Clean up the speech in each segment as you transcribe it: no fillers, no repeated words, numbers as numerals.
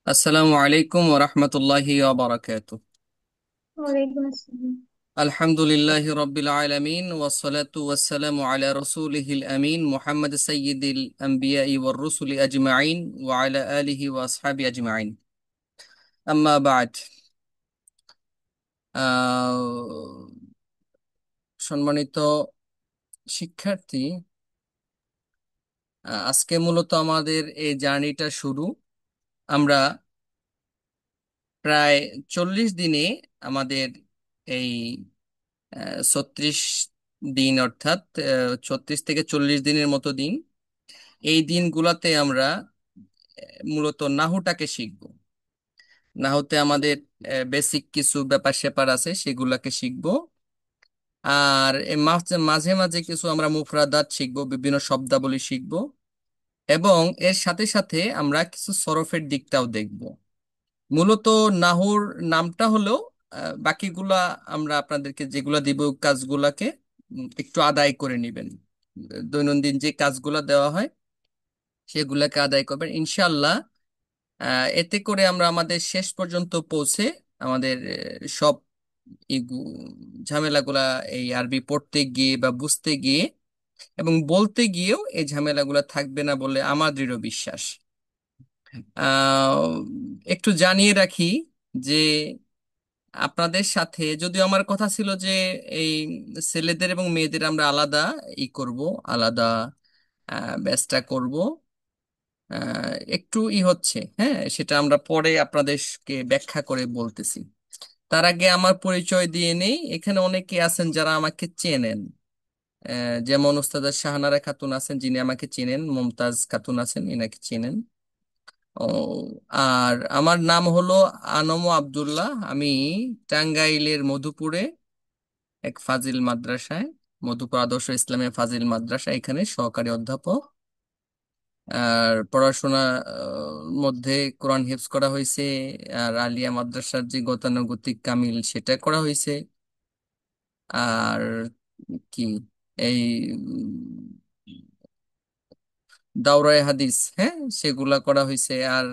আসসালামু আলাইকুম ওয়া রাহমাতুল্লাহি ওয়া বারাকাতুহু। ওয়ালাইকুম আসসালাম। আলহামদুলিল্লাহি রাব্বিল আলামিন ওয়াস সালাতু ওয়াস সালামু আলা রাসূলিহিল আমিন মুহাম্মদ সাইয়্যিদিল আমবিয়াই ওয়ার রুসুলি আজমাইন ওয়া আলা আলিহি ওয়া আসহাবিহি আজমাইন। আম্মা বা'দ। সম্মানিত শিক্ষার্থী, আজকে মূলত আমাদের এই জার্নিটা শুরু। আমরা প্রায় 40 দিনে আমাদের এই 36 দিন, অর্থাৎ 36 থেকে 40 দিনের মতো দিন, এই দিনগুলাতে আমরা মূলত নাহুটাকে শিখব। নাহুতে আমাদের বেসিক কিছু ব্যাপার স্যাপার আছে, সেগুলাকে শিখব। আর এ মাঝে মাঝে মাঝে কিছু আমরা মুফরাদাত শিখব, বিভিন্ন শব্দাবলী শিখব, এবং এর সাথে সাথে আমরা কিছু সরফের দিকটাও দেখব। মূলত নাহুর নামটা হলো, বাকিগুলা আমরা আপনাদেরকে যেগুলা দিব কাজগুলাকে একটু আদায় করে নেবেন। দৈনন্দিন যে কাজগুলা দেওয়া হয় সেগুলাকে আদায় করবেন ইনশাল্লাহ। এতে করে আমরা আমাদের শেষ পর্যন্ত পৌঁছে আমাদের সব এই ঝামেলাগুলা, এই আরবি পড়তে গিয়ে বা বুঝতে গিয়ে এবং বলতে গিয়েও এই ঝামেলাগুলা থাকবে না বলে আমার দৃঢ় বিশ্বাস। আহ, একটু জানিয়ে রাখি যে আপনাদের সাথে, যদিও আমার কথা ছিল যে এই ছেলেদের এবং মেয়েদের আমরা আলাদা করব, আলাদা ব্যাচটা করব। একটু হচ্ছে, হ্যাঁ, সেটা আমরা পরে আপনাদেরকে ব্যাখ্যা করে বলতেছি। তার আগে আমার পরিচয় দিয়ে নেই। এখানে অনেকে আছেন যারা আমাকে চেনেন। যেমন ওস্তাদ শাহানারা খাতুন আছেন, যিনি আমাকে চেনেন। মুমতাজ খাতুন আছেন, ইনাকে চেনেন। ও, আর আমার নাম হলো আনমো আব্দুল্লাহ। আমি টাঙ্গাইলের মধুপুরে এক ফাজিল মাদ্রাসায়, মধুপুর আদর্শ ইসলামিয়া ফাজিল মাদ্রাসা, এখানে সহকারী অধ্যাপক। আর পড়াশোনা মধ্যে কোরআন হিফজ করা হয়েছে, আর আলিয়া মাদ্রাসার যে গতানুগতিক কামিল সেটা করা হয়েছে। আর কি, এই দাওরায়ে হাদিস, হ্যাঁ, সেগুলা করা হয়েছে। আর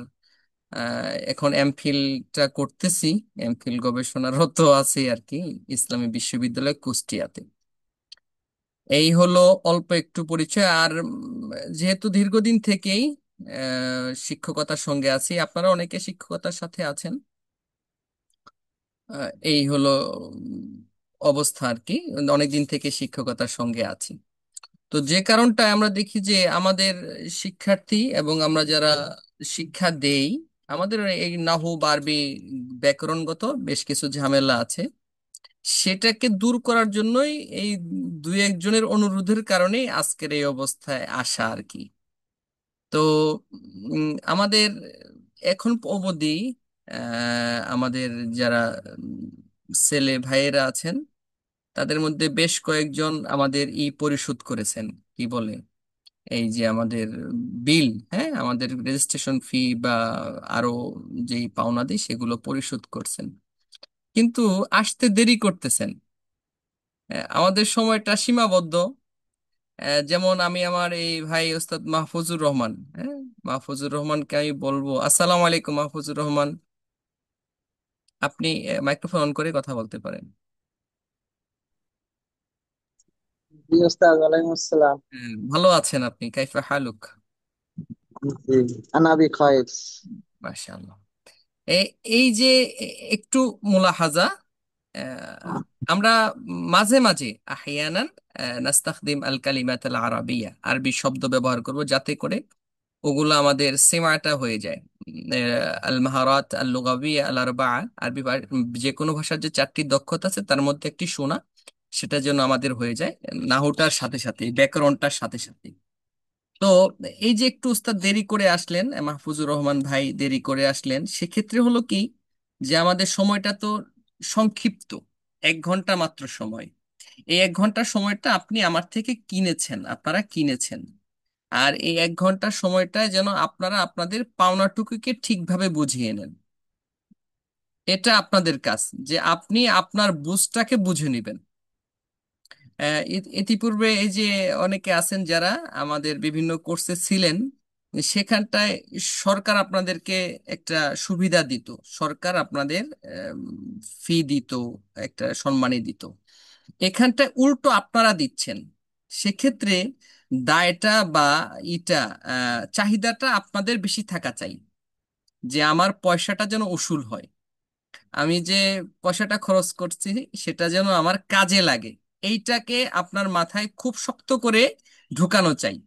এখন এমফিলটা করতেছি, এমফিল গবেষণারত আছি আর কি, ইসলামী বিশ্ববিদ্যালয় কুষ্টিয়াতে। এই হলো অল্প একটু পরিচয়। আর যেহেতু দীর্ঘদিন থেকেই শিক্ষকতার সঙ্গে আছি, আপনারা অনেকে শিক্ষকতার সাথে আছেন। এই হলো অবস্থা আর কি, অনেকদিন থেকে শিক্ষকতার সঙ্গে আছি। তো যে কারণটা আমরা দেখি যে আমাদের শিক্ষার্থী এবং আমরা যারা শিক্ষা দেই, আমাদের এই নাহু বা আরবি ব্যাকরণগত বেশ কিছু ঝামেলা আছে। সেটাকে দূর করার জন্যই এই দুই একজনের অনুরোধের কারণেই আজকের এই অবস্থায় আসা আর কি। তো আমাদের এখন অবধি আমাদের যারা ছেলে ভাইয়েরা আছেন, তাদের মধ্যে বেশ কয়েকজন আমাদের পরিশোধ করেছেন, কি বলে, এই যে আমাদের বিল, হ্যাঁ, আমাদের রেজিস্ট্রেশন ফি বা আরো যেই পাওনাদি সেগুলো পরিশোধ করছেন, কিন্তু আসতে দেরি করতেছেন। আমাদের সময়টা সীমাবদ্ধ। যেমন আমি আমার এই ভাই ওস্তাদ মাহফুজুর রহমান, হ্যাঁ, মাহফুজুর রহমানকে আমি বলবো, আসসালামু আলাইকুম মাহফুজুর রহমান, আপনি মাইক্রোফোন অন করে কথা বলতে পারেন। জি ওস্তাদ, ওয়ালাইকুম আসসালাম। ভালো আছেন আপনি? কাইফা হালুক? জি, আনা বি খায়র। মাশাআল্লাহ। এই এই যে একটু মুলাহাজা, আহ, আমরা মাঝে মাঝে আহইয়ানান নাস্তাখদিম আল কালিমাত আল আরাবিয়া, আরবি শব্দ ব্যবহার করব যাতে করে ওগুলো আমাদের সেমাটা হয়ে যায়। আল মাহারাত আল লুগাবিয়া আল আরবাআ, আরবি যে কোনো ভাষার যে 4টি দক্ষতা আছে তার মধ্যে একটি শোনা, সেটা যেন আমাদের হয়ে যায় নাহুটার সাথে সাথে, ব্যাকরণটার সাথে সাথে। তো এই যে একটু উস্তাদ দেরি করে আসলেন, মাহফুজুর রহমান ভাই দেরি করে আসলেন, সেক্ষেত্রে হলো কি যে আমাদের সময়টা তো সংক্ষিপ্ত, 1 ঘন্টা মাত্র সময়। এই 1 ঘন্টার সময়টা আপনি আমার থেকে কিনেছেন, আপনারা কিনেছেন। আর এই 1 ঘন্টার সময়টায় যেন আপনারা আপনাদের পাওনাটুকুকে ঠিকভাবে বুঝিয়ে নেন। এটা আপনাদের কাজ, যে আপনি আপনার বুঝটাকে বুঝে নেবেন। ইতিপূর্বে এই যে অনেকে আছেন যারা আমাদের বিভিন্ন কোর্সে ছিলেন, সেখানটায় সরকার আপনাদেরকে একটা সুবিধা দিত, সরকার আপনাদের ফি দিত, একটা সম্মানী দিত। এখানটায় উল্টো আপনারা দিচ্ছেন। সেক্ষেত্রে দায়টা বা ইটা চাহিদাটা আপনাদের বেশি থাকা চাই, যে আমার পয়সাটা যেন উসুল হয়, আমি যে পয়সাটা খরচ করছি সেটা যেন আমার কাজে লাগে। এইটাকে আপনার মাথায় খুব শক্ত করে ঢুকানো চাই।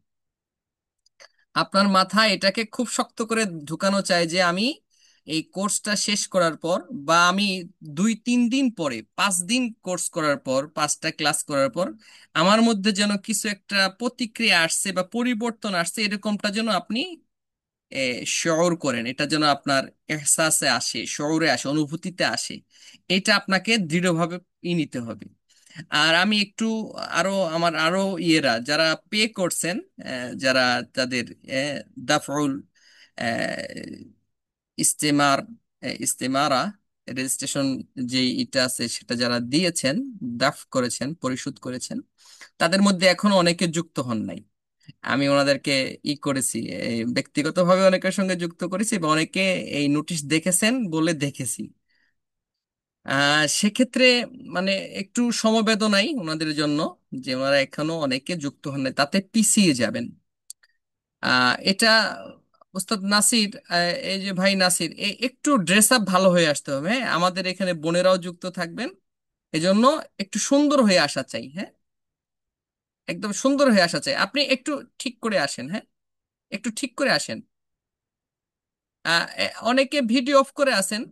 আপনার মাথায় এটাকে খুব শক্ত করে ঢুকানো চাই যে আমি এই কোর্সটা শেষ করার পর, বা আমি 2-3 দিন পরে, 5 দিন কোর্স করার পর, 5টা ক্লাস করার পর আমার মধ্যে যেন কিছু একটা প্রতিক্রিয়া আসছে বা পরিবর্তন আসছে, এরকমটা যেন আপনি শউর করেন। এটা যেন আপনার এহসাসে আসে, শউরে আসে, অনুভূতিতে আসে। এটা আপনাকে দৃঢ়ভাবে নিতে হবে। আর আমি একটু আরো আমার আরো যারা পে করছেন, যারা তাদের দাফউল ইস্তেমার ইস্তেমারা রেজিস্ট্রেশন যে ইটা আছে সেটা যারা দিয়েছেন, দাফ করেছেন, পরিশোধ করেছেন, তাদের মধ্যে এখনো অনেকে যুক্ত হন নাই। আমি ওনাদেরকে করেছি, ব্যক্তিগতভাবে অনেকের সঙ্গে যুক্ত করেছি, বা অনেকে এই নোটিশ দেখেছেন বলে দেখেছি। সেক্ষেত্রে মানে একটু সমবেদনাই ওনাদের জন্য, যে ওনারা এখনো অনেকে যুক্ত হন নাই, তাতে পিছিয়ে যাবেন। এটা ওস্তাদ নাসির, এই যে ভাই নাসির, একটু ড্রেস আপ ভালো হয়ে আসতে হবে। হ্যাঁ, আমাদের এখানে বোনেরাও যুক্ত থাকবেন, এজন্য একটু সুন্দর হয়ে আসা চাই। হ্যাঁ, একদম সুন্দর হয়ে আসা চাই। আপনি একটু ঠিক করে আসেন। হ্যাঁ, একটু ঠিক করে আসেন। অনেকে ভিডিও অফ করে আসেন।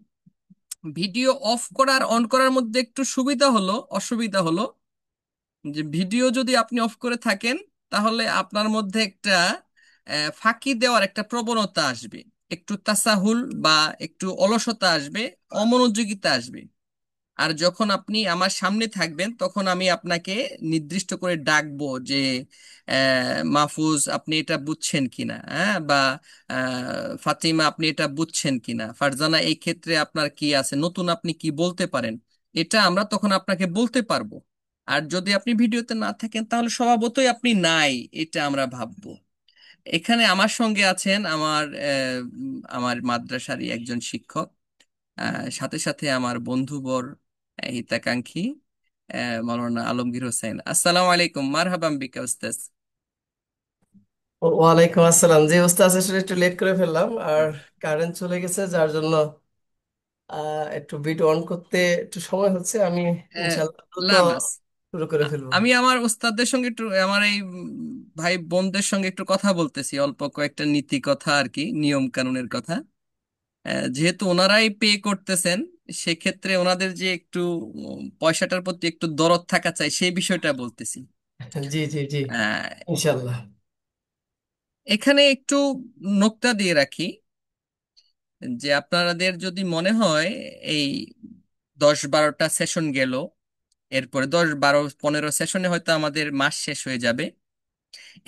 ভিডিও অফ করার অন করার মধ্যে একটু সুবিধা হলো, অসুবিধা হলো যে ভিডিও যদি আপনি অফ করে থাকেন, তাহলে আপনার মধ্যে একটা ফাঁকি দেওয়ার একটা প্রবণতা আসবে, একটু তাসাহুল বা একটু অলসতা আসবে, অমনোযোগিতা আসবে। আর যখন আপনি আমার সামনে থাকবেন, তখন আমি আপনাকে নির্দিষ্ট করে ডাকবো যে মাহফুজ, আপনি এটা বুঝছেন কিনা, হ্যাঁ, বা ফাতিমা, আপনি এটা বুঝছেন কিনা, ফারজানা, এই ক্ষেত্রে আপনার কি আছে নতুন, আপনি কি বলতে পারেন। এটা আমরা তখন আপনাকে বলতে পারবো। আর যদি আপনি ভিডিওতে না থাকেন, তাহলে স্বভাবতই আপনি নাই, এটা আমরা ভাববো। এখানে আমার সঙ্গে আছেন আমার মাদ্রাসারই একজন শিক্ষক, সাথে সাথে আমার বন্ধুবর, হিতাকাঙ্ক্ষী, মাওলানা আলমগীর হোসেন। আসসালামু আলাইকুম, মারহাবাম বিকা উস্তাজ। ওয়ালাইকুম আসসালাম। জি ওস্তাদ, আসলে একটু লেট করে ফেললাম, আর কারেন্ট চলে গেছে, যার জন্য একটু ভিডিও অন করতে একটু সময় হচ্ছে। আমি আহ, ইনশাল্লাহ দ্রুত লাবাস। শুরু করে ফেলবো। আমি আমার ওস্তাদদের সঙ্গে একটু, আমার এই ভাই বোনদের সঙ্গে একটু কথা বলতেছি, অল্প কয়েকটা নীতি কথা আর কি, নিয়ম কানুনের কথা। যেহেতু ওনারাই পে করতেছেন, সেক্ষেত্রে ওনাদের যে একটু পয়সাটার প্রতি একটু দরদ থাকা চাই, সেই বিষয়টা বলতেছি। জি জি জি, আহ, ইনশাল্লাহ। এখানে একটু নোক্তা দিয়ে রাখি যে আপনাদের যদি মনে হয় এই 10-12টা সেশন গেল, এরপরে 10-12-15 সেশনে হয়তো আমাদের মাস শেষ হয়ে যাবে,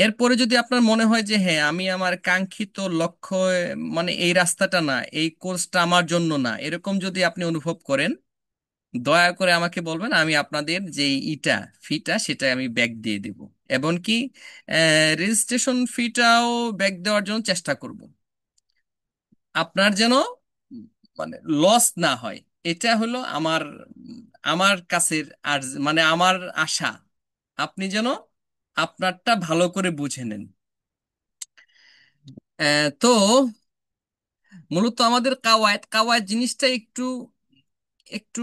এরপরে যদি আপনার মনে হয় যে হ্যাঁ, আমি আমার কাঙ্ক্ষিত লক্ষ্য, মানে এই রাস্তাটা না, এই কোর্সটা আমার জন্য না, এরকম যদি আপনি অনুভব করেন, দয়া করে আমাকে বলবেন, আমি আপনাদের যে ফিটা সেটা আমি ব্যাক দিয়ে দেব। এমনকি রেজিস্ট্রেশন ফিটাও ব্যাক দেওয়ার জন্য চেষ্টা করব, আপনার যেন মানে লস না হয়। এটা হলো আমার কাছের আর মানে আমার আশা, আপনি যেন আপনারটা ভালো করে বুঝে নেন। তো মূলত আমাদের কাওয়ায়দ কাওয়ায়দ জিনিসটা একটু একটু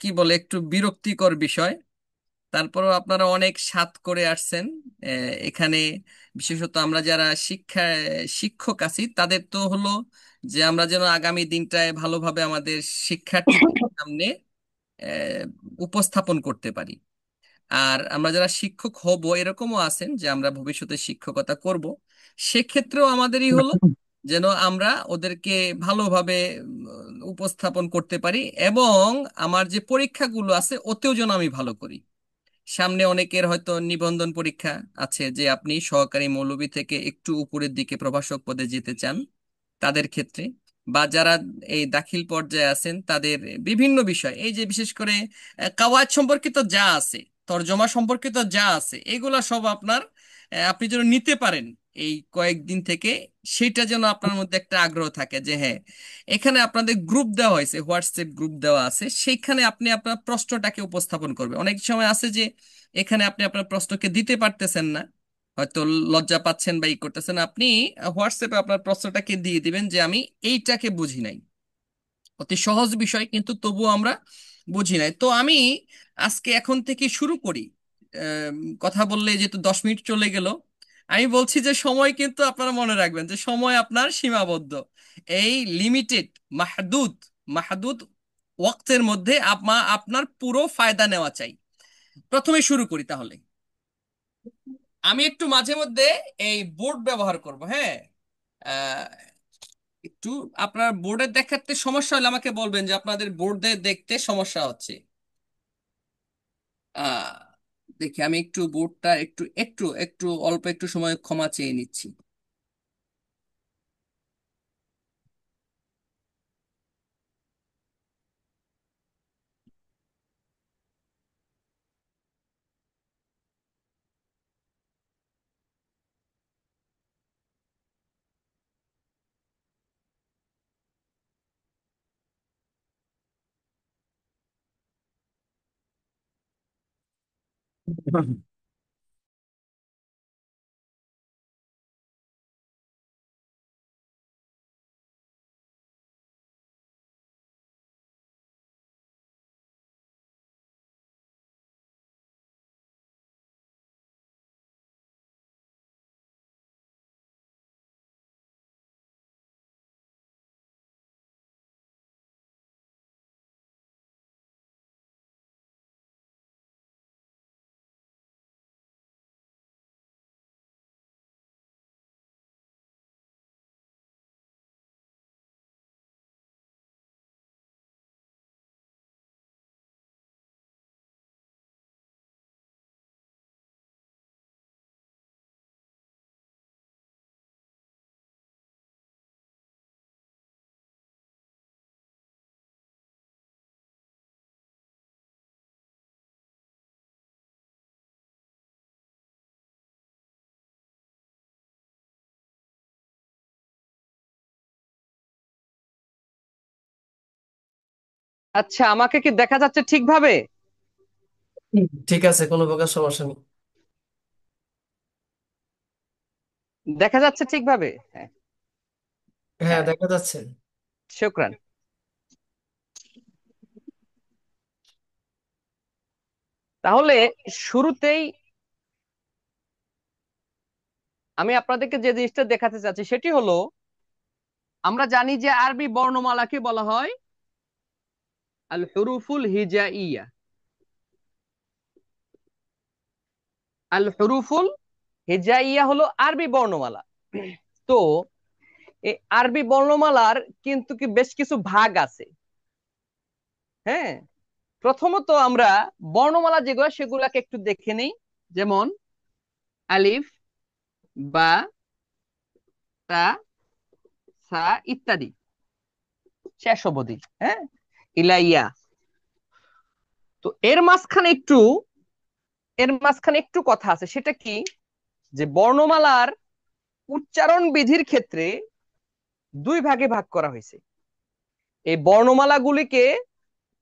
কি বলে, একটু বিরক্তিকর বিষয়। তারপরেও আপনারা অনেক সাধ করে আসছেন এখানে। বিশেষত আমরা যারা শিক্ষক আছি, তাদের তো হলো যে আমরা যেন আগামী দিনটায় ভালোভাবে আমাদের শিক্ষার্থীদের সামনে আহ, উপস্থাপন করতে পারি। আর আমরা যারা শিক্ষক হব, এরকমও আছেন যে আমরা ভবিষ্যতে শিক্ষকতা করব, সেক্ষেত্রেও আমাদেরই হলো যেন আমরা ওদেরকে ভালোভাবে উপস্থাপন করতে পারি। এবং আমার যে পরীক্ষাগুলো আছে, ওতেও যেন আমি ভালো করি। সামনে অনেকের হয়তো নিবন্ধন পরীক্ষা আছে, যে আপনি সহকারী মৌলবি থেকে একটু উপরের দিকে প্রভাষক পদে যেতে চান, তাদের ক্ষেত্রে, বা যারা এই দাখিল পর্যায়ে আছেন, তাদের বিভিন্ন বিষয়, এই যে বিশেষ করে কাওয়ায়েদ সম্পর্কিত যা আছে, তরজমা সম্পর্কিত যা আছে, এগুলা সব আপনার আপনি যেন নিতে পারেন, এই কয়েকদিন থেকে, সেটা যেন আপনার মধ্যে একটা আগ্রহ থাকে যে হ্যাঁ, এখানে আপনাদের গ্রুপ দেওয়া হয়েছে, হোয়াটসঅ্যাপ গ্রুপ দেওয়া আছে, সেইখানে আপনি আপনার প্রশ্নটাকে উপস্থাপন করবেন। অনেক সময় আছে যে এখানে আপনি আপনার প্রশ্নকে দিতে পারতেছেন না, হয়তো লজ্জা পাচ্ছেন বা ই করতেছেন, আপনি হোয়াটসঅ্যাপে আপনার প্রশ্নটাকে দিয়ে দিবেন যে আমি এইটাকে বুঝি নাই। অতি সহজ বিষয়, কিন্তু তবুও আমরা বুঝি নাই। তো আমি আজকে এখন থেকে শুরু করি। কথা বললে যেহেতু 10 মিনিট চলে গেল, আমি বলছি যে সময় কিন্তু আপনারা মনে রাখবেন যে সময় আপনার সীমাবদ্ধ। এই লিমিটেড, মাহদুদ, মাহদুদ ওয়াক্তের মধ্যে আপনার পুরো ফায়দা নেওয়া চাই। প্রথমে শুরু করি তাহলে। আমি একটু মাঝে মধ্যে এই বোর্ড ব্যবহার করব, হ্যাঁ। আহ, একটু আপনার বোর্ডে দেখাতে সমস্যা হলে আমাকে বলবেন যে আপনাদের বোর্ডে দেখতে সমস্যা হচ্ছে। আহ দেখি, আমি একটু বোর্ডটা একটু একটু একটু অল্প একটু সময় ক্ষমা চেয়ে নিচ্ছি। আচ্ছা, আমাকে কি দেখা যাচ্ছে ঠিকভাবে? ঠিক আছে, কোনো প্রকার সমস্যা নেই। দেখা যাচ্ছে ঠিকভাবে? হ্যাঁ। হ্যাঁ, হ্যাঁ, দেখা যাচ্ছে। শুক্রান। তাহলে শুরুতেই আমি আপনাদেরকে যে জিনিসটা দেখাতে চাচ্ছি সেটি হলো, আমরা জানি যে আরবি বর্ণমালাকে বলা হয় আল হুরুফুল হিজাইয়া। আল হুরুফুল হিজাইয়া হলো আরবি বর্ণমালা। তো এই আরবি বর্ণমালার কিন্তু কি বেশ কিছু ভাগ আছে। হ্যাঁ, প্রথমত আমরা বর্ণমালা যেগুলো সেগুলাকে একটু দেখে নেই। যেমন আলিফ, বা, তা, সা ইত্যাদি, শেষ অবধি। হ্যাঁ, ইলাইয়া। তো এর মাঝখানে একটু কথা আছে, সেটা কি, যে বর্ণমালার উচ্চারণ বিধির ক্ষেত্রে দুই ভাগে ভাগ করা হয়েছে। এই বর্ণমালাগুলিকে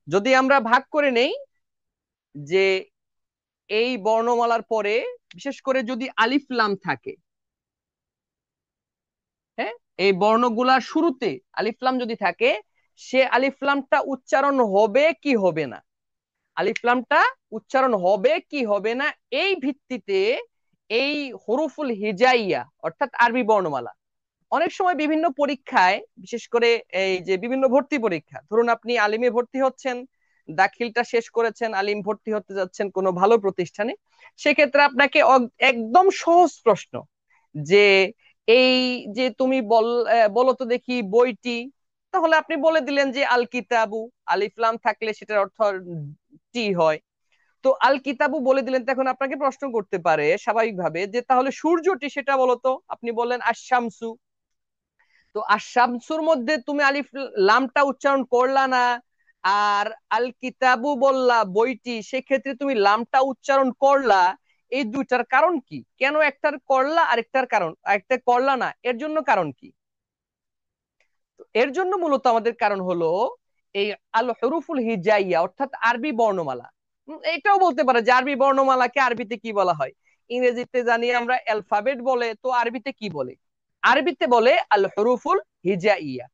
যদি আমরা ভাগ করে নেই, যে এই বর্ণমালার পরে বিশেষ করে যদি আলিফ লাম থাকে, হ্যাঁ, এই বর্ণগুলার শুরুতে আলিফ লাম যদি থাকে, সে আলিফ লামটা উচ্চারণ হবে কি হবে না, আলিফ লামটা উচ্চারণ হবে কি হবে না, এই ভিত্তিতে এই হরুফুল হিজাইয়া অর্থাৎ আরবি বর্ণমালা অনেক সময় বিভিন্ন পরীক্ষায়, বিশেষ করে এই যে বিভিন্ন ভর্তি পরীক্ষা, ধরুন আপনি আলিমে ভর্তি হচ্ছেন, দাখিলটা শেষ করেছেন, আলিম ভর্তি হতে যাচ্ছেন কোনো ভালো প্রতিষ্ঠানে, সেক্ষেত্রে আপনাকে একদম সহজ প্রশ্ন, যে এই যে তুমি বলো তো দেখি বইটি, তাহলে আপনি বলে দিলেন যে আল কিতাবু, আলিফ লাম থাকলে সেটার অর্থ টি হয়। তো আল কিতাবু বলে দিলেন, তখন আপনাকে প্রশ্ন করতে পারে স্বাভাবিকভাবে যে তাহলে সূর্যটি সেটা বলো তো, আপনি বললেন আশ-শামসু। তো আশ-শামসুর মধ্যে তুমি আলিফ লামটা উচ্চারণ করলা না, আর আল কিতাবু বললা বইটি, সেক্ষেত্রে তুমি লামটা উচ্চারণ করলা। এই দুইটার কারণ কি? কেন একটার করলা আরেকটার কারণ, একটা করলা না, এর জন্য কারণ কি? এর জন্য মূলত আমাদের কারণ হলো এই আল হুরুফুল হিজাইয়া, অর্থাৎ আরবি বর্ণমালা। এটাও বলতে পারে যে আরবি বর্ণমালাকে আরবিতে কি বলা হয়। ইংরেজিতে জানি আমরা অ্যালফাবেট বলে, তো আরবিতে কি বলে? আরবিতে বলে আল হুরুফুল হিজাইয়া।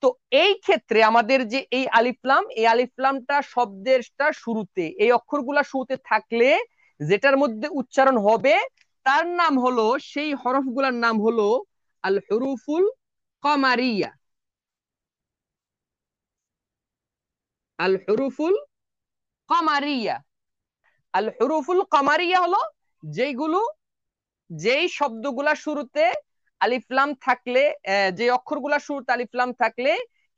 তো এই ক্ষেত্রে আমাদের যে এই আলিফলাম, এই আলিফলামটা শব্দেরটা শুরুতে, এই অক্ষরগুলা শুরুতে থাকলে যেটার মধ্যে উচ্চারণ হবে তার নাম হলো, সেই হরফগুলার নাম হলো আল হুরুফুল কমারিয়া। আল হুরুফুল কমারিয়া। আল হুরুফুল কমারিয়া হলো যেইগুলো, যেই শব্দগুলা শুরুতে আলিফলাম থাকলে, যে অক্ষরগুলা শুরুতে আলিফলাম থাকলে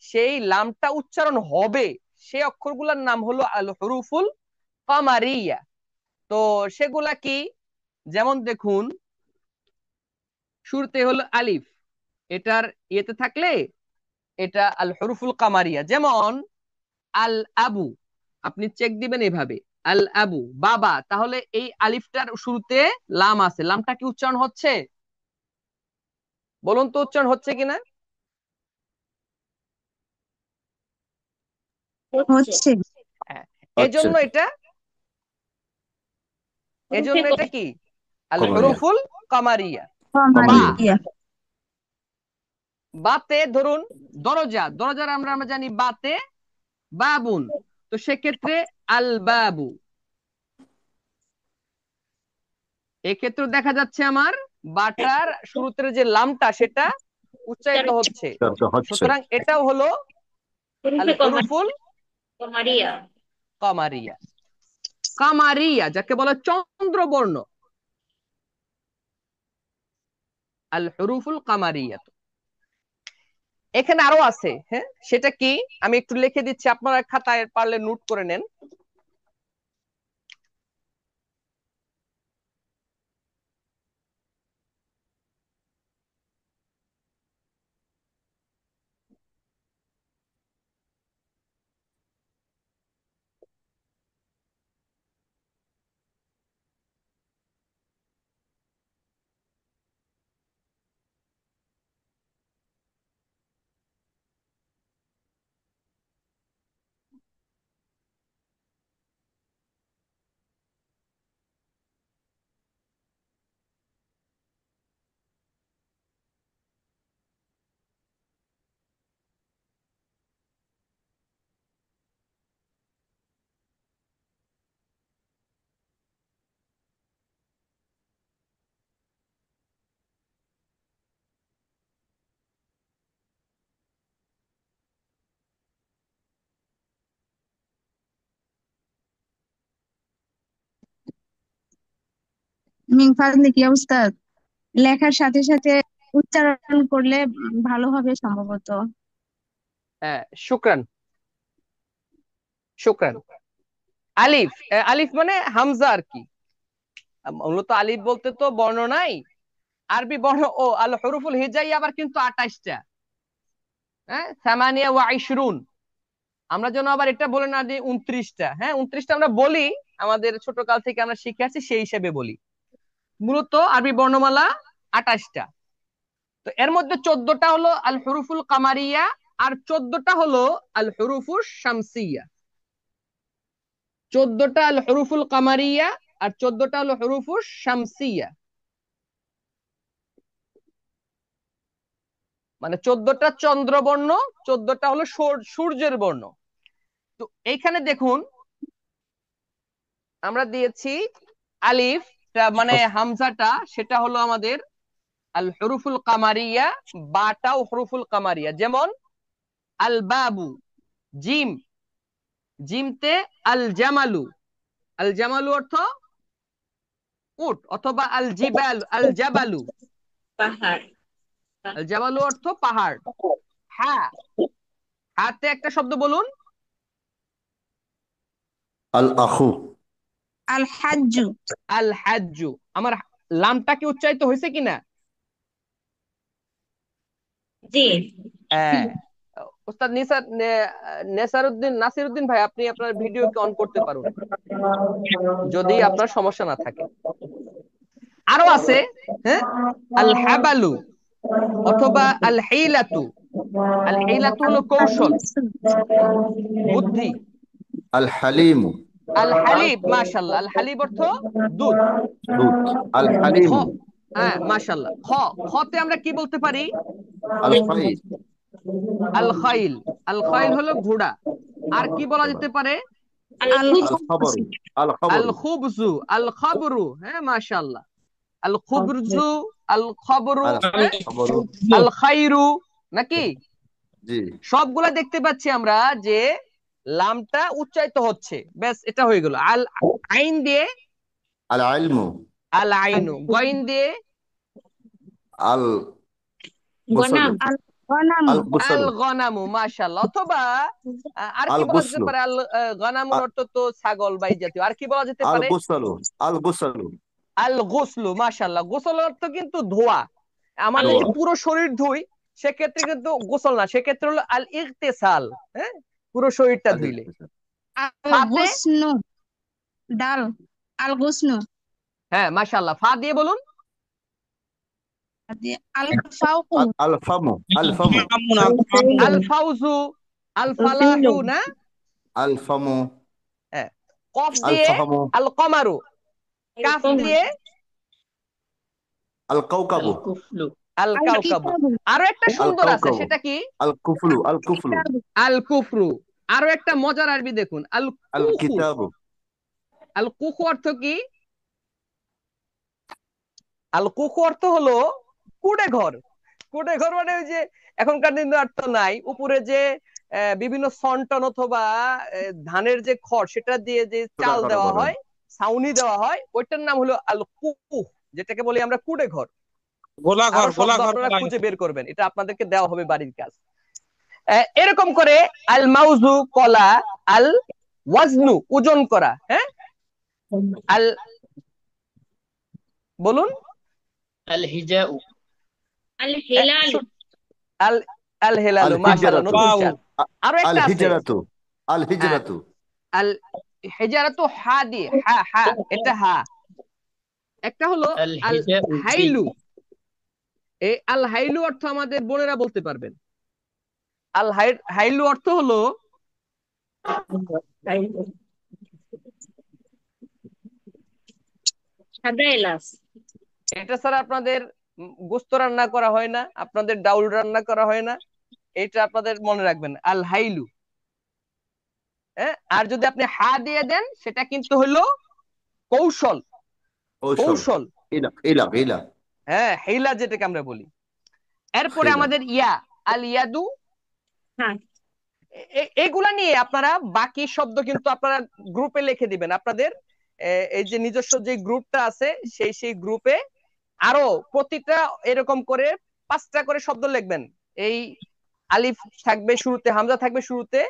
সেই লামটা উচ্চারণ হবে, সেই অক্ষরগুলোর নাম হলো আল হুরুফুল কমারিয়া। তো সেগুলা কি? যেমন দেখুন, শুরুতে হলো আলিফ, এটার ইয়েতে থাকলে এটা আল হুরুফুল কামারিয়া। যেমন আল আবু, আপনি চেক দিবেন এভাবে, আল আবু বাবা, তাহলে এই আলিফটার শুরুতে লাম আছে, লামটা কি উচ্চারণ হচ্ছে? বলুন তো উচ্চারণ হচ্ছে কিনা? হচ্ছে। হ্যাঁ। হচ্ছে। এজন্য এটা, এজন্য এটা কি আল কমারিয়া। হুরুফুল কামারিয়া। বা, কমারিয়া। বাতে ধরুন দরজা, দরজার আমরা জানি বাতে বাবুন, তো সেক্ষেত্রে আল বাবু। এক্ষেত্রে দেখা যাচ্ছে আমার বাটার শুরুতে যে লামটা সেটা উচ্চারিত হচ্ছে, হচ্ছে। সুতরাং এটাও হলো আল হুরুফুল কমারিয়া। কামারিয়া। কামারিয়া যাকে বলে চন্দ্রবর্ণ, আল হুরুফুল কামারিয়া। এখানে আরো আছে, হ্যাঁ, সেটা কি আমি একটু লিখে দিচ্ছি, আপনারা খাতায় পারলে নোট করে নেন। মিন ফাজলি কি অবস্থা? লেখার সাথে সাথে উচ্চারণ করলে ভালো হবে সম্ভবত। হ্যাঁ, শুক্রান, শুক্রান। আলিফ, আলিফ মানে হামজা আর কি। মূলত আলিফ বলতে তো বর্ণ নাই, আরবি বর্ণ। ও আল হুরুফুল হিজাই আবার কিন্তু 28টা, হ্যাঁ, সামানিয়া ওয়া ইশরুন। আমরা যেন আবার এটা বলে না যে 29টা, হ্যাঁ 29টা আমরা বলি, আমাদের ছোট কাল থেকে আমরা শিখে আসছি, সেই হিসেবে বলি। মূলত আরবি বর্ণমালা 28টা। তো এর মধ্যে 14টা হলো আল হুরুফুল কামারিয়া, আর 14টা হলো আল হুরুফুস শামসিয়া। 14টা আল হুরুফুল কামারিয়া আর 14টা হলো হুরুফুস শামসিয়া। মানে 14টা চন্দ্রবর্ণ, 14টা হলো সূর্যের বর্ণ। তো এইখানে দেখুন আমরা দিয়েছি আলিফ, মানে হামজাটা, সেটা হলো আমাদের আল হুরুফুল কামারিয়া, বাটাও হুরুফুল কামারিয়া। যেমন আল বাবু, জিম, জিমতে আল জামালু, আল জামালু অর্থ উট, অথবা আল জিবাল, আল জাবালু, পাহাড়। আল জাবালু অর্থ পাহাড়। হ্যাঁ, হাতে একটা শব্দ বলুন। আল আখু। আল হাজ্জু। আল হাজ্জু। আমার লামটা কি উচ্চারিত হয়েছে কিনা? জি। হ্যাঁ, ওস্তাদ নাসিরউদ্দিন ভাই, আপনি আপনার ভিডিওকে অন করতে পারুন যদি আপনার সমস্যা না থাকে। আরো আছে, হ্যাঁ, আল হাবালু অথবা আল হিলাতু। আল হিলাতু হলো কৌশল, বুদ্ধি। আল হালিম, আল হালিব, মাশাআল্লাহ, আল হালিব অর্থ দুধ। দুধ। আল খ, হালিম, হ্যাঁ মাশাআল্লাহ। খতে আমরা কি বলতে পারি? আল খাইল, আল খাইল। আল খাইল হলো ঘোড়া। আর কি বলা যেতে পারে? আল আল খবর, আল খবর, আল খুবজু, আল খবরু, হ্যাঁ মাশাআল্লাহ। আল খুবজু, আল খবরু, আল হ্যাঁ, খবর। আল খাইরু, নাকি? জি। সবগুলা দেখতে পাচ্ছি আমরা যে লামটা উচ্চারিত হচ্ছে, ব্যাস এটা হয়ে গেল। আল আইন দিয়ে আল ইলমু, আল আইনু, গইন দিয়ে আল গোসল, আল গনামু আল গোসল, আল গনামু, মাশাআল্লাহ। অথবা আর কি আল বলা যেতে গোসল, পারে? আল গনামুর অর্থ তো ছাগল বা এই জাতীয়। আর কি বলা যেতে আল পারে? গোসল, আল গোসল, আল গোসলু, মাশাআল্লাহ। গোসল অর্থ কিন্তু ধোয়া। আমরা দোয়া। যদি পুরো শরীর ধুই সেক্ষেত্রে কিন্তু গোসল না, সেক্ষেত্রে হলো আল ইগতিসাল, হ্যাঁ, পুরো শরীরটা আল ধুইলে। আল ফাতে, গুসনু ডাল আল গুসনু হ্যাঁ মাশাআল্লাহ, ফা দিয়ে বলুন। আল ফাউকু আল ফামু, আল ফামু, আল ফাউজু, আল ফালাহু, না? আল ফামু, হ্যাঁ। কফ আল দিয়ে ফাহামু, আল কমারু। কাফ দিয়ে আল কাউকাবু, আল আল কাউকাবু। কিতাবু আরো একটা আল সুন্দর আছে, কাউকাবু, সেটা কি? আল কুফলু, আল কুফলু, কিতাবু আল কুফরু। আরো একটা মজার আরবি দেখুন, আল আল কুখু। কিতাবু, আল কুখু অর্থ কি? আল কুখু অর্থ হলো কুড়ে ঘর। কুড়ে ঘর মানে ওই যে এখনকার দিনে আর তো নাই, উপরে যে বিভিন্ন সন্টন অথবা ধানের যে খড় সেটা দিয়ে যে চাল ছোটখাটো দেওয়া ঘর হয়। হয়, ছাউনি দেওয়া হয়, ওইটার নাম হলো আল কুকু, যেটাকে বলি আমরা কুড়ে ঘর। আরো শব্দ আপনারা খুঁজে বের করবেন, এটা আপনাদেরকে দেওয়া হবে বাড়ির কাজ। এরকম করে আল মাউজু কলা, আল ওয়াজনু ওজন করা, হ্যাঁ, আল, বলুন। আল হিলালু আল আল আল হেলালু, মাশাআল্লাহ, হিজরাতু, নতুন চাঁদ। আরো আল একটা আছে, হিজরাতু, আল হ্যাঁ, হিজরাতু, আল হেজারাতু, হা দিয়ে, হা হা, এটা হা। একটা হলো আল আল হিজাউ জি। হাইলু। এই আল হাইলু অর্থ আমাদের বোনেরা বলতে পারবেন। আল হাইলু অর্থ হলো সাদা এলাচ। এটা ছাড়া আপনাদের গোস্ত রান্না করা হয় না, আপনাদের ডাউল রান্না করা হয় না। এটা আপনাদের মনে রাখবেন, আল হাইলু। হ্যাঁ, আর যদি আপনি হা দিয়ে দেন সেটা কিন্তু হলো কৌশল। কৌশল, কৌশল, ইলা ইলা ইলা, হ্যাঁ, হিলা যেটাকে আমরা বলি। এরপরে খিলা। আমাদের ইয়া, আল ইয়াদু। হ্যাঁ, এগুলা নিয়ে আপনারা বাকি শব্দ কিন্তু আপনারা গ্রুপে লিখে দিবেন। আপনাদের এই যে নিজস্ব যে গ্রুপটা আছে সেই গ্রুপে আরো প্রতিটা এরকম করে 5টা করে শব্দ লিখবেন। এই আলিফ থাকবে শুরুতে, হামজা থাকবে শুরুতে,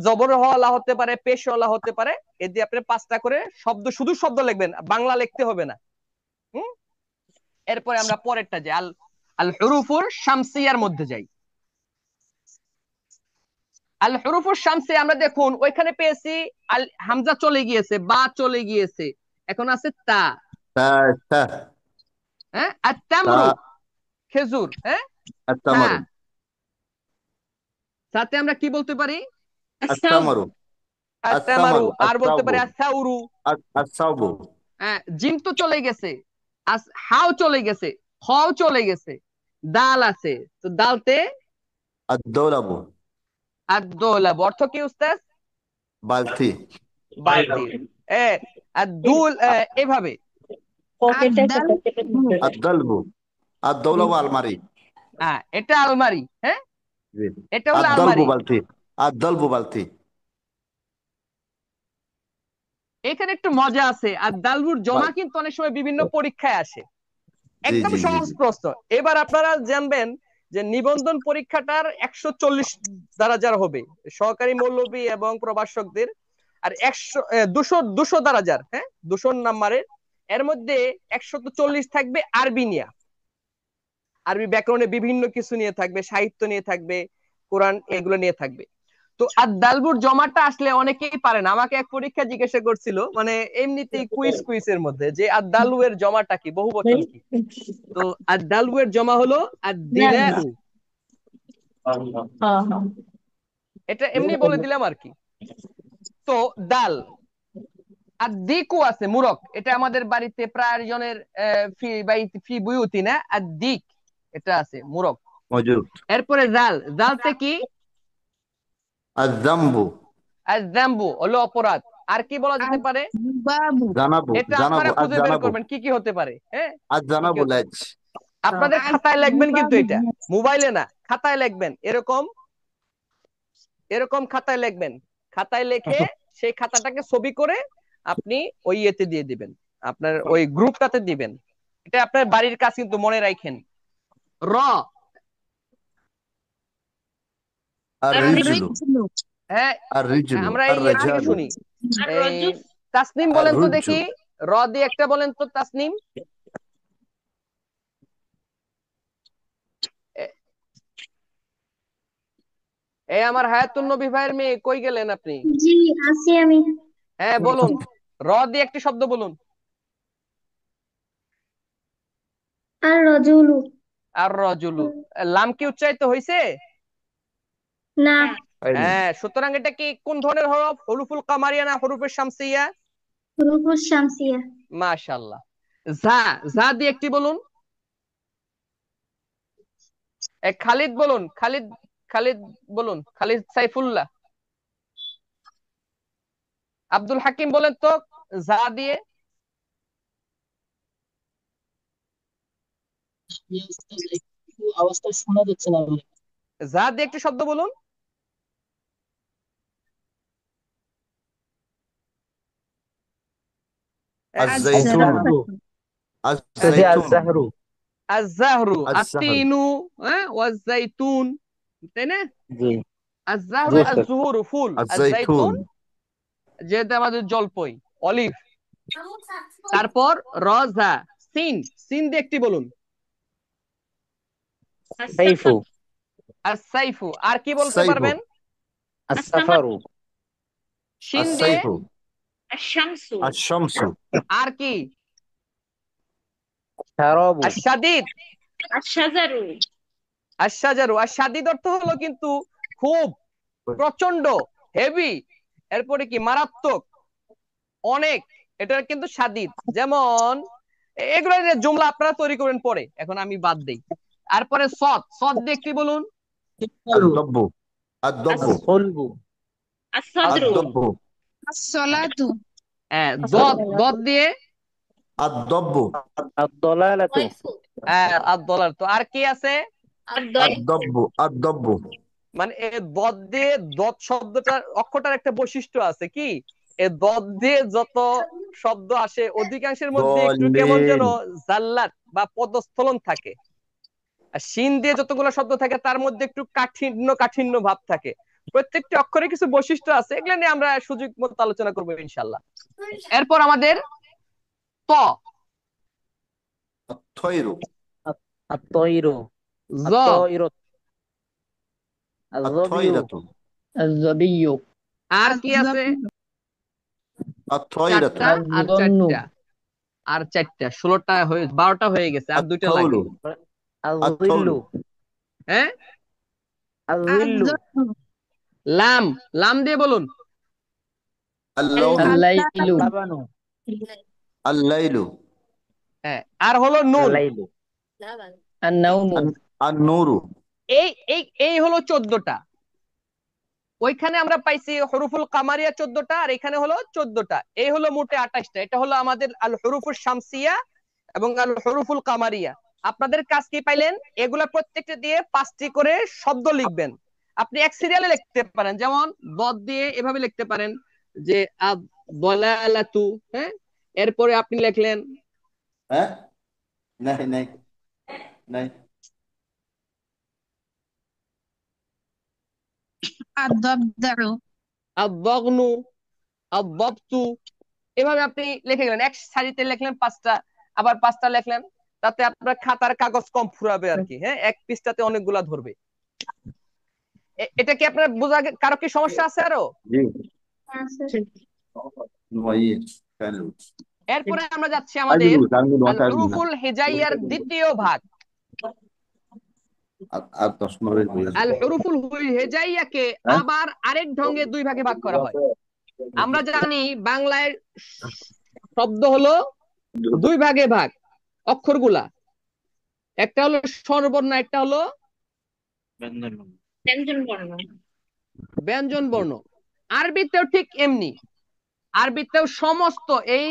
জবর হওয়ালা হতে পারে, পেশ হওয়ালা হতে পারে। এ দিয়ে আপনি 5টা করে শব্দ, শুধু শব্দ লিখবেন, বাংলা লিখতে হবে না। হুম। এরপরে আমরা পরেরটা যে আল আল হুরুফুর শামসিয়ার মধ্যে যাই। আল হুরুফুর শামসি আমরা দেখুন ওইখানে পেয়েছি আল হামজা চলে গিয়েছে, বা চলে গিয়েছে, এখন আছে তা। তা তা হ্যাঁ, আর তা, তামরু, খেজুর, হ্যাঁ, তা। আত্তামারু, সাথে আমরা কি বলতে পারি? আত্তামারু, আর তামারু। আত্তামারু, আর বলতে আত্তাবু, পারি আসাউরু। আসাবু, হ্যাঁ, জিম তো চলে গেছে, হাও চলে গেছে, খাও চলে গেছে, দাল আছে, তো দালতে আদ-দৌলাবু, আর দোলা। অর্থ কি উস্তাদ? বালতি, বালতি। এ আর দুল, এভাবে। আদাল আদ-দালবু, আদ-দৌলাবু আলমারি। হ্যাঁ, এটা আলমারি, হ্যাঁ, জি। এটা হলো আদ-দালবু আলমারি। বালতি, আদ-দালবু বালতি। এখানে একটু মজা আছে, আর দালবুর জমা কিন্তু অনেক সময় বিভিন্ন পরীক্ষায় আসে। জি একদম জি জি সহজ জি। প্রশ্ন। এবার আপনারা জানবেন যে নিবন্ধন পরীক্ষাটার 140 দারাজার হবে সহকারী মৌলবী এবং প্রভাষকদের, আর 200 দারাজার, হ্যাঁ, 200 নাম্বারের। এর মধ্যে 140 থাকবে আরবি নিয়ে, আরবি ব্যাকরণে বিভিন্ন কিছু নিয়ে থাকবে, সাহিত্য নিয়ে থাকবে, কোরআন এগুলো নিয়ে থাকবে। তো আর দালবুর জমাটা আসলে অনেকেই পারে না, আমাকে এক পরীক্ষা জিজ্ঞাসা করছিল, মানে এমনিতেই কুইজের মধ্যে, যে আর দালু এর জমাটা কি, বহু বচন কি। তো আর দালু এর জমা হলো আর দিলাউ। এটা এমনি বলে দিলাম আর কি। তো ডাল আর দিকও আছে মুরক, এটা আমাদের বাড়িতে প্রায় জনের ফি বুয়ুতি না, আর দিক এটা আছে মুরক। موجود. এরপরে জাল, জালতে কি? الذنب. আর জাম্বু হলো অপরাধ। আর কি বলা যেতে পারে? বাবু। ذنب. এটা ذنب. আপনারা খুঁজে বের الذنب. করবেন কি কি হতে পারে। হ্যাঁ, কি الذنب কি হতে পারে। لج. আপনাদের খাতায় লিখবেন কিন্তু, এটা মোবাইলে না, খাতায় লিখবেন, এরকম এরকম খাতায় লিখবেন। খাতায় লিখে সেই খাতাটাকে ছবি করে আপনি ওই ইয়েতে দিয়ে দিবেন, আপনার ওই গ্রুপটাতে দিবেন। এটা আপনার বাড়ির কাজ কিন্তু, মনে রাখেন। র, الرجل. রিজলু। হ্যাঁ, الرجل. আমরা এই ইয়ে থেকে الرجال. শুনি। এই الرجل তাসনিম বলেন তো الرج. দেখি, র দিয়ে একটা বলেন তো তাসনিম। এ- এই আমার হায়াতুন নবী ভাইয়ের মেয়ে, কই গেলেন আপনি? জি, আছি আমি। হ্যাঁ বলুন, র দিয়ে একটি শব্দ বলুন। আর রজুলু। আর রজুলু, লাম কি উচ্চারিত হয়েছে? না। হ্যাঁ, সুতরাং এটা কি কোন ধরনের হরফ? হরুফুল কামারিয়া না হরুফের শামসিয়া? রুহুস শামসিয়া। মাশাআল্লাহ। যা, যা দিয়ে একটি বলুন। খালিদ বলুন, খালিদ, খালিদ বলুন, খালিদ সাইফুল্লাহ। আব্দুল হাকিম বলেন তো যা দিয়ে। আওয়াজটা শোনা যাচ্ছে না। যা দিয়ে একটি শব্দ বলুন। الزيتون. الزيتون. الزهر. আজ-জাহরু, الزهر. আত-তিনু, হ্যাঁ, ওয়াজ-জাইতুন, তাই না? জি আজ-জাহরু, জি স্যার। আজ-জুহুরু ফুল, আজ-জাইতুন الزيتون. যেটা আমাদের জলপই, অলিভ। তারপর রজা, সিন, সিন দিয়ে একটি বলুন। সাইফ। السفر আর-সাইফু, আর কি বলতে السيف. পারবেন? السفر. শিন দিয়ে। السيف. الشمس الشمس. আর কি? شراب. আর-শাদীদ, الشجر আর-শাজারু। আর-শাদীদ অর্থ হলো কিন্তু খুব, প্রচন্ড, হেভি। এরপরে কি? মারাত্মক, অনেক। এটা কিন্তু শাদীদ। যেমন এগুলো জুমলা আপনারা তৈরি করেন পরে, এখন আমি বাদ দেই। তারপরে সদ, সদ দিয়ে একটি বলুন। الضب. الضب. الصلب. الصدر الضب. আসসালাতু। হ্যাঁ, দদ, দদ দিয়ে। الضب. الضلالة. হ্যাঁ, আদ-দলাল। তো আর কি আছে? الضيف الضب. الضب. মানে এই দদ দিয়ে, দদ শব্দটার অক্ষরটার একটা বৈশিষ্ট্য আছে কি, এই দদ দিয়ে যত শব্দ আসে অধিকাংশের মধ্যে একটু কেমন যেন ضالين. জাল্লাত বা পদস্থলন থাকে। আর শিন দিয়ে যতগুলো শব্দ থাকে তার মধ্যে একটু কাঠিন্য কাঠিন্য ভাব থাকে। প্রত্যেকটি অক্ষরে কিছু বৈশিষ্ট্য আছে, এগুলো নিয়ে আমরা সুযোগ মতো আলোচনা করবো ইনশাল্লাহ। এরপর আমাদের ত, الطير. الطير. জ, الطائر. الظبي. الطيرة. الظبي. আর কি আছে? الطيرة. চারটা, আর الظن. চারটা, আর চারটা, 16টা হয়ে, 12টা হয়ে গেছে, আর দুইটা الطول. লাগে। الظل. হ্যাঁ, الظل. আযযাহরু। লাম, লাম দিয়ে বলুন। اللون. الليل. اللبن। الليل. হ্যাঁ, আর হলো নুন। الليل. النوم. النور. এই এই এই হলো 14টা। ওইখানে আমরা পাইছি হরুফুল কামারিয়া 14টা, আর এখানে হলো 14টা। এই হলো মোটে 28টা। এটা হলো আমাদের আল হরুফুল শামসিয়া এবং আল হরুফুল কামারিয়া। আপনাদের কাজ কি পাইলেন? এগুলা প্রত্যেকটা দিয়ে 5টি করে শব্দ লিখবেন। আপনি এক সিরিয়ালে লিখতে পারেন, যেমন দদ দিয়ে এভাবে লিখতে পারেন যে আদ-দালালাতু, হ্যাঁ। এরপরে আপনি লিখলেন ها नहीं नहीं नहीं আদ-দাবদাউ। আদ-দাগনু, আদ-দাবতু। এভাবে আপনি লিখে গেলেন, এক সারিতে লিখলেন 5টা, আবার 5টা লিখলেন, তাতে আপনার খাতার কাগজ কম ফুরাবে আর কি। হ্যাঁ, এক পৃষ্ঠাতে অনেকগুলা ধরবে। এটা কি আপনার বোঝা কারো কি সমস্যা আছে আরো? জি আচ্ছা নয় কেন এরপরে আমরা যাচ্ছি আগে আমাদের রুজ আমি আল নটা না হুরুফুল হিজাইয়ার দ্বিতীয় ভাগ। আর 10 নম্বরের বই আছে আল হুরুফুল হিজাইয়াকে হ্যাঁ আবার আরেক ঢঙ্গে দুই ভাগে ভাগ করা হয়। আমরা জানি বাংলায় শব্দ হলো দুই ভাগে ভাগ অক্ষরগুলা, একটা হলো স্বরবর্ণ, একটা হলো ব্যঞ্জন বর্ণ। ব্যঞ্জন বর্ণ। আরবিতেও ঠিক এমনি, আরবিতেও সমস্ত এই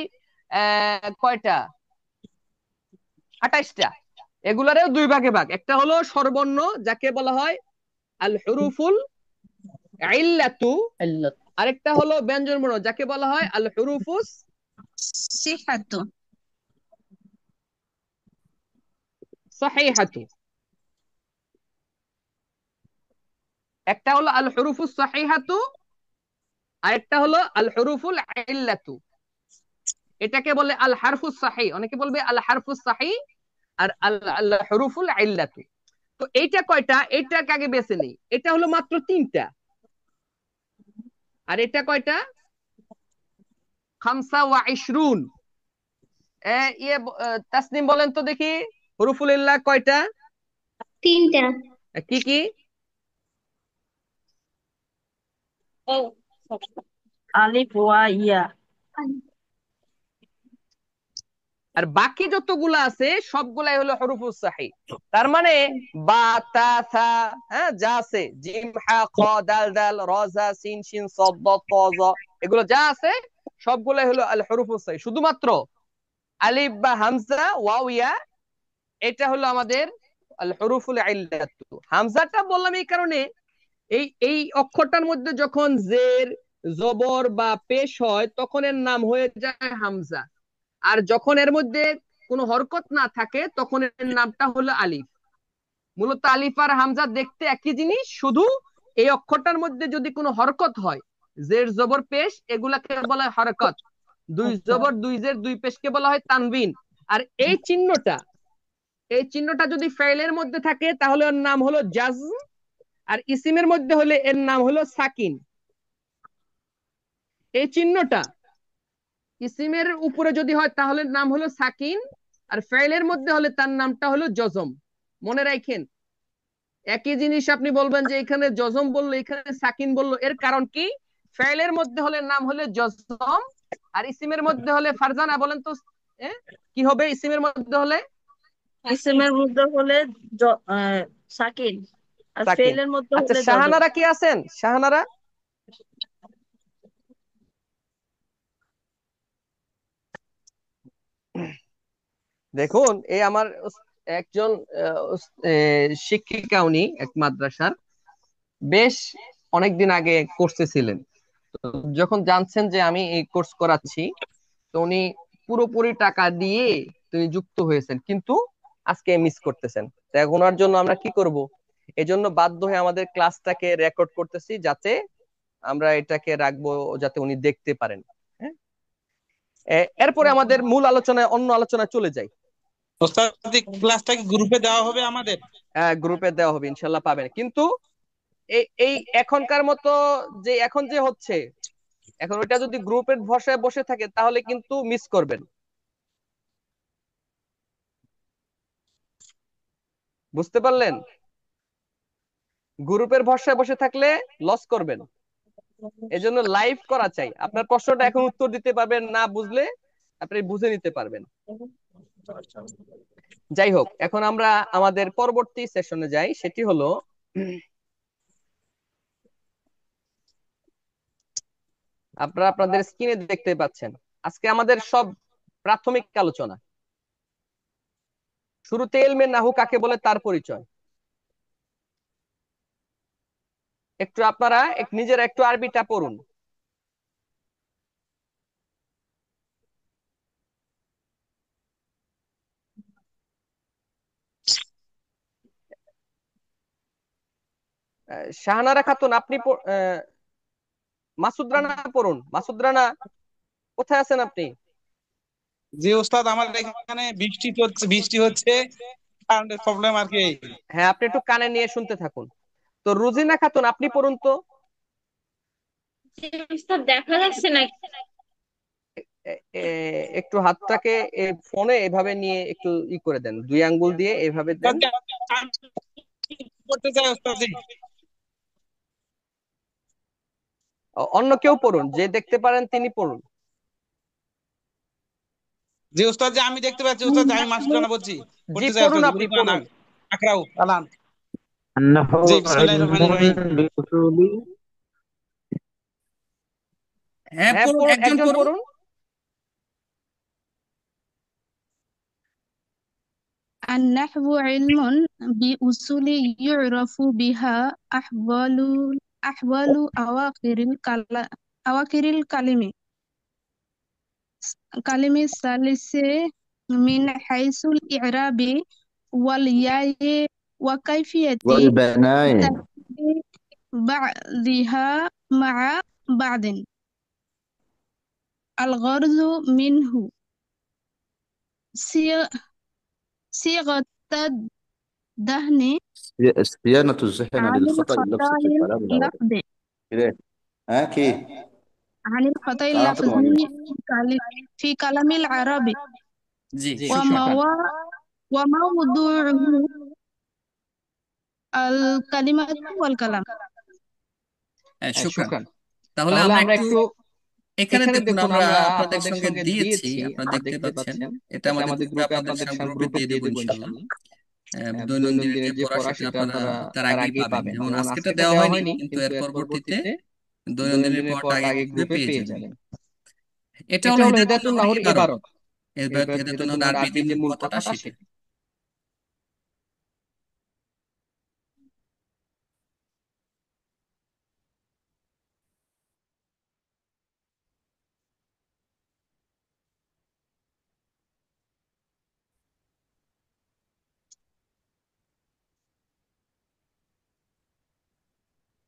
কয়টা 28টা, এগুলারও দুই ভাগে ভাগ। একটা হলো স্বরবর্ণ যাকে বলা হয় আল হুরুফুল ইল্লাতু, علة আরেকটা হলো ব্যঞ্জন বর্ণ যাকে বলা হয় আল হুরুফুস সিহাতু সাহিহাতু। একটা হলো আল হুরুফুস সাহিহাতু, আরেকটা হলো আল হুরুফুল ইল্লাতু। এটাকে বলে আল হারফুস সাহি, অনেকে বলবে আল হারফুস সাহি, আর আল হুরুফুল ইল্লাতু। তো এইটা কয়টা, এইটাকে আগে বেছে নেই। এটা হলো মাত্র 3টা, আর এটা কয়টা? 25। তাসনিম বলেন তো দেখি, হুরুফুল ইল্লাহ কয়টা? 3টা। কি কি? ও ألف وياء আর বাকি যতগুলা আছে সবগুলাই হলো হুরুফুস সাহি। তার মানে বা তা থা, হ্যাঁ, যা আছে, জিম হা খ দাল দাল র জা সিন শিন সদ দ ত জ, এগুলো যা আছে সবগুলাই হলো আল হুরুফুস সাহি। শুধুমাত্র আলিফ বা হামজা ওয়াও ইয়া, এটা হলো আমাদের আল হুরুফুল ইল্লাত। হামজাটা বললাম এই কারণে, এই এই অক্ষরটার মধ্যে যখন জের জবর বা পেশ হয় তখন এর নাম হয়ে যায় হামজা, আর যখন এর মধ্যে কোনো হরকত না থাকে তখন এর নামটা হলো আলিফ। মূলত আলিফ আর হামজা দেখতে একই জিনিস, শুধু এই অক্ষরটার মধ্যে যদি কোনো হরকত হয়, জের জবর পেশ, এগুলাকে বলা হয় হরকত। দুই জবর দুই জের দুই পেশকে বলা হয় তানবিন। আর এই চিহ্নটা যদি ফেলের মধ্যে থাকে তাহলে ওর নাম হলো জাজম, আর ইসিমের মধ্যে হলে এর নাম হলো সাকিন। এই চিহ্নটা ইসিমের উপরে যদি হয় তাহলে নাম হলো সাকিন, আর ফেলের মধ্যে হলে তার নামটা হলো জজম। মনে রাখেন, একই জিনিস আপনি বলবেন যে এখানে জজম বললো এখানে সাকিন বললো, এর কারণ কি? ফেলের মধ্যে হলে নাম হলো জজম, আর ইসিমের মধ্যে হলে ফারজানা বলেন তো, কি হবে ইসিমের মধ্যে হলে? ইসমের মধ্যে হলে সাকিন, আর সাকিন। ফেলের মধ্যে আচ্ছা, হলে জজম। শাহানারা কি আছেন? শাহানারা দেখুন, এই আমার একজন শিক্ষিকা, উনি এক মাদ্রাসার বেশ অনেকদিন আগে কোর্সে ছিলেন। তো যখন জানছেন যে আমি এই কোর্স করাচ্ছি, তো উনি পুরোপুরি টাকা দিয়ে তিনি যুক্ত হয়েছেন, কিন্তু আজকে মিস করতেছেন। তো এখন ওনার জন্য আমরা কি করব? এজন্য বাধ্য হয়ে আমাদের ক্লাসটাকে রেকর্ড করতেছি, যাতে আমরা এটাকে রাখবো, যাতে উনি দেখতে পারেন। হ্যাঁ, এরপরে আমাদের মূল আলোচনায়, অন্য আলোচনায় চলে যাই। ওস্তাদ ক্লাসটা কি গ্রুপে দেওয়া হবে আমাদের? গ্রুপে দেওয়া হবে, ইনশাল্লাহ পাবেন। কিন্তু এই এই এখনকার মতো যে এখন যে হচ্ছে, এখন ওইটা যদি গ্রুপের ভাষায় বসে থাকে তাহলে কিন্তু মিস করবেন। বুঝতে পারলেন? গ্রুপের ভাষায় বসে থাকলে লস করবেন। এজন্য লাইভ করা চাই। আপনার প্রশ্নটা এখন উত্তর দিতে পারবেন, না বুঝলে আপনি বুঝে নিতে পারবেন। যাই হোক, এখন আমরা আমাদের পরবর্তী সেশনে যাই। সেটি হলো আপনারা আপনাদের স্ক্রিনে দেখতে পাচ্ছেন, আজকে আমাদের সব প্রাথমিক আলোচনা। শুরুতে ইলমে নাহু কাকে বলে তার পরিচয়। একটু আপনারা নিজেরা একটু আরবিটা পড়ুন। শাহানারা খাতুন, আপনি মাসুদ রানা পড়ুন। মাসুদ রানা, কোথায় আছেন আপনি? যে ওস্তাদ আমার এখানে বৃষ্টি হচ্ছে, কারেন্টের প্রবলেম আর কি। হ্যাঁ, আপনি একটু কানে নিয়ে শুনতে থাকুন। তো রুজিনা খাতুন আপনি পড়ুন তো। জি উস্তাদ, দেখা যাচ্ছে না। একটু হাতটাকে ফোনে এভাবে নিয়ে একটু করে দেন, দুই আঙ্গুল দিয়ে এভাবে দেন। আমি পড়তে চাই ওস্তাদ। অন্য কেউ পড়ুন, যে দেখতে পারেন তিনি পড়ুন। জি ওস্তাদ, যে আমি দেখতে পাচ্ছি ওস্তাদ, আমি মাসুদ রানা বলছি, জি পড়তে চাই পড়ুন, ওস্তাদ। আপনি গুরুপুর পড়ুন। আনাম আকরাউ আলান। أنه জি বিসমিল্লাহির علم রহমানির রহিম। بأصول হ্যাঁ, হ্যাঁ পড়ুন, পড়ুন, একজন একজন পড়ুন। পড়ুন। النحو علم بأصول يعرف بها أحوال أواخر الكلم الثالث من حيث الإعراب والياء وكيفية والبناء. ترتيب بعضها مع بعض. الغرض منه صيغ- صيغة الدهن صيانة الذهن عن للخطأ الخطأ اللفظي في الكلام العربي. اللفظي كده. ها كيف؟ عن الخطأ تعرف اللفظي معين. في كلام العرب জি, জি শুক্রান। শুক্রান। وموضوعه الكلمة والكلام. হ্যাঁ, হ্যাঁ শুক্রান। শুক্রান। তাহলে তাহলে আমরা আমরা একটু একটু এখানে এখানে দেখুন, দেখুন, আমরা আমরা আপনাদের আপনাদের সঙ্গে সঙ্গে দিয়েছি, দিয়েছি, আপনারা আপনারা দেখতে দেখতে পাচ্ছেন। পাচ্ছেন। এটা এটা আমাদের আমাদের গ্রুপে গ্রুপে আপনাদের আপনাদের গ্রুপে গ্রুপে দিয়ে দিয়ে দেবো দেবো ইনশাল্লাহ। ইনশাল্লাহ। দৈনন্দিনের দৈনন্দিনের যে যে পড়া পড়া সেটা সেটা আপনারা আপনারা তার তার আগেই আগেই পাবেন। পাবেন, যেমন যেমন আজকেটা আজকেটা দেওয়া দেওয়া হয়নি, হয়নি, কিন্তু কিন্তু এর এর পরবর্তীতে পরবর্তীতে দৈনন্দিনের দৈনন্দিনের পড়াটা পড়াটা আগে আগে গ্রুপে গ্রুপে পেয়ে পেয়ে যাবেন। যাবেন। এটা এটা হলো হলো হিদায়াতুন হিদায়াতুন নাহর নাহর ইবারত। ইবারত। এবার এবার হিদায়াতুন হিদায়াতুন নাহর নাহর আরবি আরবি যে যে মূল মূল কথাটা কথাটা সেটা। সেটা।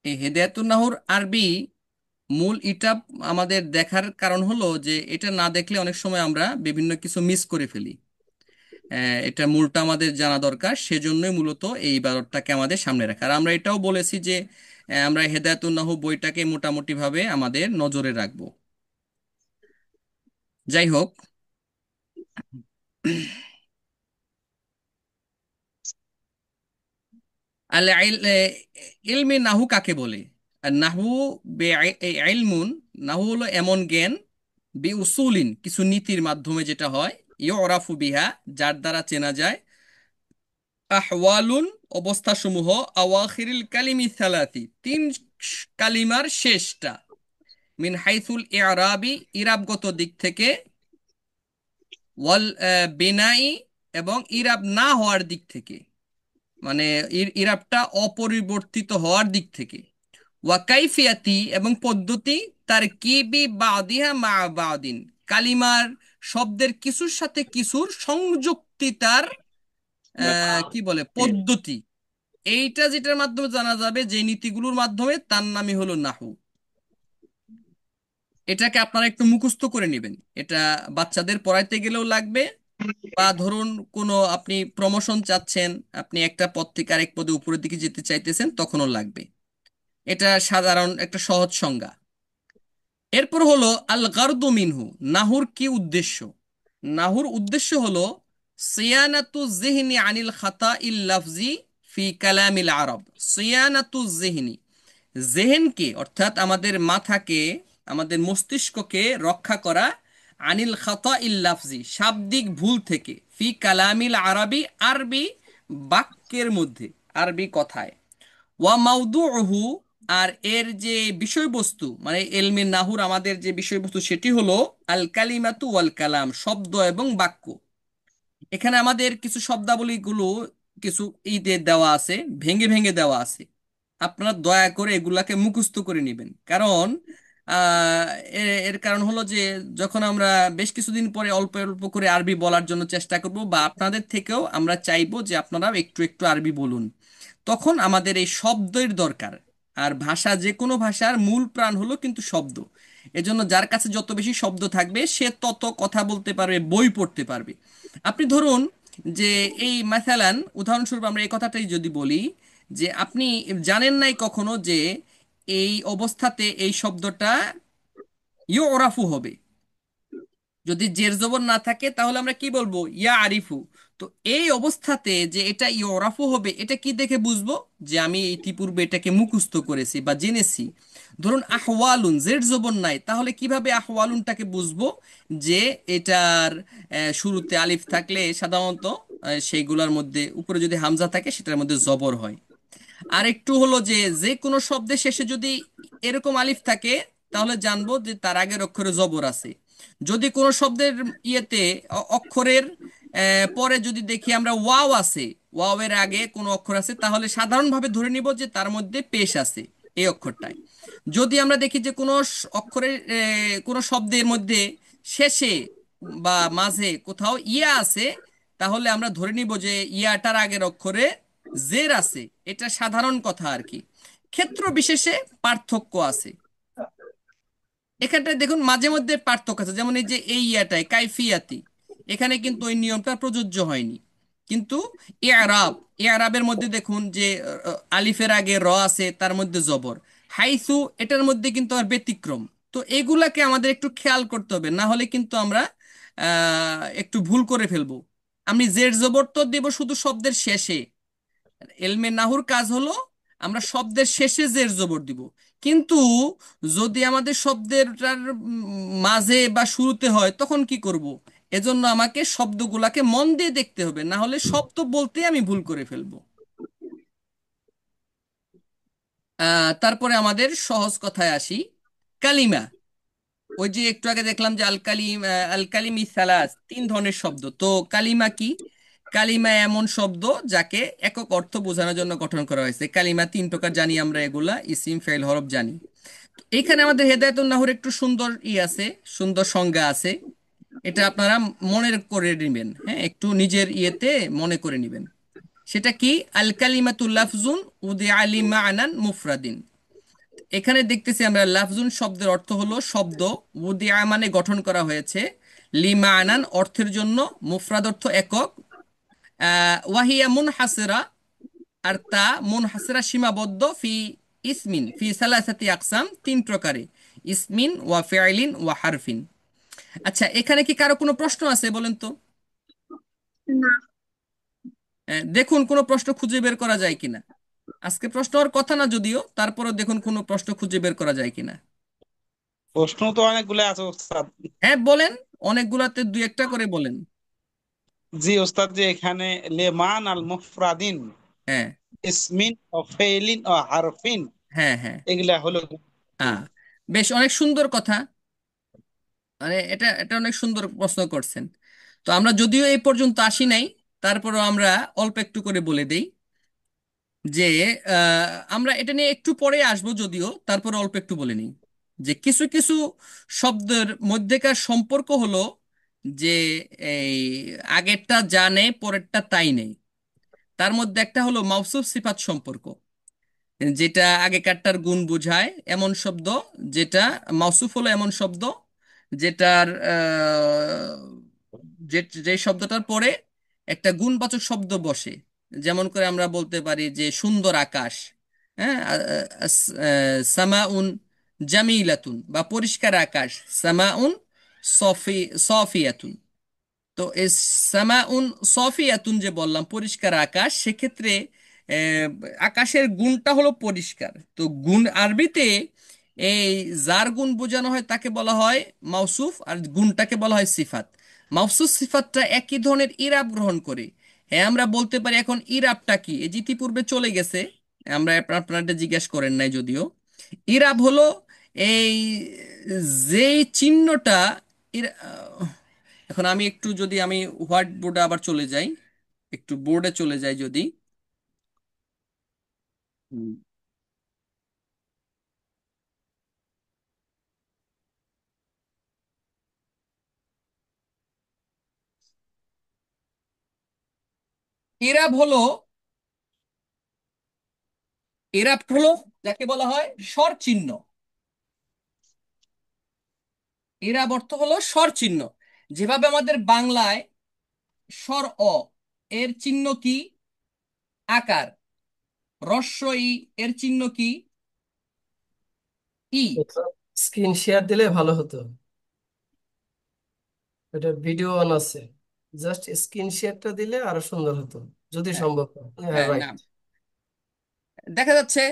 এই হেদায়াতুন নাহর আরবি মূল ইটাব আমাদের দেখার কারণ হলো যে এটা না দেখলে অনেক সময় আমরা বিভিন্ন কিছু মিস করে ফেলি। এটা মূলটা আমাদের জানা দরকার, সেজন্যই মূলত এই ইবারতটাকে আমাদের সামনে রাখা। আর আমরা এটাও বলেছি যে আমরা হেদায়াতুন নাহু বইটাকে মোটামুটি ভাবে আমাদের নজরে রাখবো। যাই হোক, আল ইলমে নাহু কাকে বলে? আর নাহু ইলমুন, নাহু হলো এমন জ্ঞান, বি উসুলিন কিছু নীতির মাধ্যমে যেটা হয়, ইউরাফু বিহা যার দ্বারা চেনা যায়, আহওয়ালুন অবস্থাসমূহ, আওয়াখিরিল কালিমি সালাতি তিন কালিমার শেষটা, মিন হাইসুল ইরাবি ইরাবগত দিক থেকে, ওয়াল বিনাই এবং ইরাব না হওয়ার দিক থেকে, মানে ইরাবটা অপরিবর্তিত হওয়ার দিক থেকে, ওয়া কাইফিয়াতি এবং পদ্ধতি, তার কিবি বাদিহা মা বাদিন কালিমার শব্দের কিছুর সাথে কিছুর সংযুক্তিতার কি বলে পদ্ধতি, এইটা যেটার মাধ্যমে জানা যাবে, যে নীতিগুলোর মাধ্যমে, তার নামই হলো নাহু। এটাকে আপনারা একটু মুখস্থ করে নেবেন। এটা বাচ্চাদের পড়াইতে গেলেও লাগবে, বা ধরুন কোনো আপনি প্রমোশন চাচ্ছেন, আপনি একটা পদ থেকে আরেক পদে উপরের দিকে যেতে চাইতেছেন, তখনও লাগবে। এটা সাধারণ একটা সহজ সংজ্ঞা। এরপর হলো আল গারদু মিনহু, নাহুর কি উদ্দেশ্য? নাহুর উদ্দেশ্য হলো সিয়ানাতু যিহনি আনিল খাতা ইল লাফজি ফি কালামিল আরব। সিয়ানাতু যিহনি, জেহেনকে অর্থাৎ আমাদের মাথাকে, আমাদের মস্তিষ্ককে রক্ষা করা, আনিল খাতা ইল লাফজি শাব্দিক ভুল থেকে, ফি কালামিল আরবি আরবি বাক্যের মধ্যে, আরবি কথায়, ওয়া মাউদুহু আর এর যে বিষয়বস্তু, মানে এলমে নাহুর আমাদের যে বিষয়বস্তু সেটি হলো আল কালিমাতু ওয়াল কালাম, শব্দ এবং বাক্য। এখানে আমাদের কিছু শব্দাবলীগুলো কিছু ঈদে দেওয়া আছে, ভেঙে ভেঙে দেওয়া আছে। আপনারা দয়া করে এগুলাকে মুখস্থ করে নেবেন, কারণ আহ, এর কারণ হলো যে যখন আমরা বেশ কিছুদিন পরে অল্প অল্প করে আরবি বলার জন্য চেষ্টা করব, বা আপনাদের থেকেও আমরা চাইবো যে আপনারা একটু একটু আরবি বলুন, তখন আমাদের এই শব্দের দরকার। আর ভাষা, যে কোনো ভাষার মূল প্রাণ হলো কিন্তু শব্দ। এজন্য যার কাছে যত বেশি শব্দ থাকবে, সে তত কথা বলতে পারবে, বই পড়তে পারবে। আপনি ধরুন যে এই মাসালান, উদাহরণস্বরূপ আমরা এই কথাটাই যদি বলি যে আপনি জানেন নাই কখনো যে এই অবস্থাতে এই শব্দটা ইউরাফু হবে। যদি জের জবর না থাকে তাহলে আমরা কি বলবো? ইয়া আরিফু। তো এই অবস্থাতে যে এটা ইয়রাফু হবে, এটা কি দেখে বুঝবো? যে আমি ইতিপূর্বে এটাকে মুখস্থ করেছি বা জেনেছি। ধরুন আহওয়ালুন, জের জবর নাই, তাহলে কিভাবে আহওয়ালুনটাকে বুঝবো? যে এটার শুরুতে আলিফ থাকলে সাধারণত সেইগুলোর মধ্যে উপরে যদি হামজা থাকে সেটার মধ্যে জবর হয়। আর একটু হলো যে যে কোনো শব্দের শেষে যদি এরকম আলিফ থাকে তাহলে জানবো যে তার আগের অক্ষরে জবর আছে। যদি কোনো শব্দের ইয়েতে অক্ষরের পরে যদি দেখি আমরা ওয়াও আছে, ওয়াও এর আগে কোনো অক্ষর আছে, তাহলে সাধারণভাবে ধরে নিব যে তার মধ্যে পেশ আছে এই অক্ষরটায়। যদি আমরা দেখি যে কোনো অক্ষরের কোনো শব্দের মধ্যে শেষে বা মাঝে কোথাও ইয়া আছে, তাহলে আমরা ধরে নিব যে ইয়াটার আগের অক্ষরে জের আছে। এটা সাধারণ কথা আর কি। ক্ষেত্র বিশেষে পার্থক্য আছে। এখানটায় দেখুন মাঝে মধ্যে পার্থক্য আছে, যেমন এই যে এই ইয়াটায় কাইফিয়াতি, এখানে কিন্তু ওই নিয়মটা প্রযোজ্য হয়নি। কিন্তু ইআরাব, ইআরাবের মধ্যে দেখুন যে আলিফের আগে র আছে, তার মধ্যে জবর। হাইসু, এটার মধ্যে কিন্তু আর ব্যতিক্রম। তো এগুলাকে আমাদের একটু খেয়াল করতে হবে, না হলে কিন্তু আমরা একটু ভুল করে ফেলবো। আমি জের জবর তো দেব শুধু শব্দের শেষে। এলমে নাহুর কাজ হলো আমরা শব্দের শেষে জের জবর দিব। কিন্তু যদি আমাদের শব্দেরটার মাঝে বা শুরুতে হয় তখন কি করব? এজন্য আমাকে শব্দগুলাকে মন দিয়ে দেখতে হবে, না হলে শব্দ বলতে আমি ভুল করে ফেলবো। তারপরে আমাদের সহজ কথায় আসি। কালিমা, ওই যে একটু আগে দেখলাম যে আল কালিমি সালাস, তিন ধরনের শব্দ। তো কালিমা কি? কালিমা এমন শব্দ যাকে একক অর্থ বোঝানোর জন্য গঠন করা হয়েছে। কালিমা তিন প্রকার জানি আমরা, এগুলা ইসিম, ফেল, হরফ জানি। তো এখানে আমাদের হেদায়েতুন নাহুর একটু সুন্দর আছে, সুন্দর সংজ্ঞা আছে। এটা আপনারা মনে করে নেবেন, হ্যাঁ, একটু নিজের ইয়েতে মনে করে নেবেন। সেটা কি? আল কালিমাতুল লাফজুন উদি আলি মা'নান মুফরাদিন। এখানে দেখতেছি আমরা লাফজুন শব্দের অর্থ হলো শব্দ, উদিয়া মানে গঠন করা হয়েছে, লিমানান অর্থের জন্য, মুফরাদ অর্থ একক, ওয়াহিয়া মুনহাসিরা, আর তা মুনহাসিরা সীমাবদ্ধ, ফি ইসমিন ফি সালাসাতি আকসাম, তিন প্রকারে, ইসমিন ওয়া ফিআলিন ওয়া হারফিন। আচ্ছা, এখানে কি কারো কোনো প্রশ্ন আছে বলেন তো? না। দেখুন কোনো প্রশ্ন খুঁজে বের করা যায় কিনা। আজকে প্রশ্ন হওয়ার কথা না যদিও, তারপরে দেখুন কোনো প্রশ্ন খুঁজে বের করা যায় কিনা। প্রশ্ন তো অনেকগুলো আছে ওস্তাদ। হ্যাঁ বলেন, অনেকগুলাতে দুই একটা করে বলেন। জি ওস্তাদ, যে এখানে লেমান আল মুফরাদিন হ্যাঁ, ইসমিন ও ফেইলিন ও হারফিন, হ্যাঁ, হ্যাঁ। এগুলা হলো কি? হ্যাঁ, বেশ, অনেক সুন্দর কথা। মানে এটা এটা অনেক সুন্দর প্রশ্ন করছেন। তো আমরা যদিও এই পর্যন্ত আসি নাই, তারপরেও আমরা অল্প একটু করে বলে দেই যে আমরা এটা নিয়ে একটু পরে আসবো যদিও, তারপরে অল্প একটু বলে নিই যে কিছু কিছু শব্দের মধ্যেকার সম্পর্ক হলো যে এই আগেরটা যা নেই পরেরটা তাই নেই। তার মধ্যে একটা হলো মাউসুফ সিফাত সম্পর্ক, যেটা আগেকারটার গুণ বোঝায় এমন শব্দ, যেটা মাউসুফ হলো এমন শব্দ যেটার যে যে শব্দটার পরে একটা গুণবাচক শব্দ বসে। যেমন করে আমরা বলতে পারি যে সুন্দর আকাশ, হ্যাঁ, সামাউন জামিলাতুন, বা পরিষ্কার আকাশ, সামাউন সফি সফিয়াতুন। তো এই সামাউন সফিয়াতুন যে বললাম পরিষ্কার আকাশ, সেক্ষেত্রে আহ, আকাশের গুণটা হলো পরিষ্কার। তো গুণ আরবিতে এই যার গুণ বোঝানো হয় তাকে বলা হয় মাউসুফ, আর গুণটাকে বলা হয় সিফাত। মাউসুফ সিফাতটা একই ধরনের ইরাব গ্রহণ করে। হ্যাঁ, আমরা বলতে পারি এখন ইরাবটা কি, এই যে ইতিপূর্বে চলে গেছে, আমরা আপনাদের জিজ্ঞেস করেন নাই যদিও। ইরাব হলো এই যেই চিহ্নটা ইরা- এখন আমি একটু যদি আমি হোয়াইট বোর্ডে আবার চলে যাই, একটু বোর্ডে চলে যাই যদি। হুম। ইরাব হলো, ইরাব হলো যাকে বলা হয় স্বর চিহ্ন। ইরাব অর্থ হলো স্বর চিহ্ন। যেভাবে আমাদের বাংলায় স্বর অ এর চিহ্ন কি? আকার। রস্য ই এর চিহ্ন কি? ই। স্ক্রিন শেয়ার দিলে ভালো হতো, এটা ভিডিও অন আছে, জাস্ট স্ক্রিন শেয়ারটা দিলে আরো সুন্দর হতো যদি হ্যাঁ, সম্ভব হয়। হ্যাঁ, হ্যাঁ, না, রাইট। দেখা যাচ্ছে।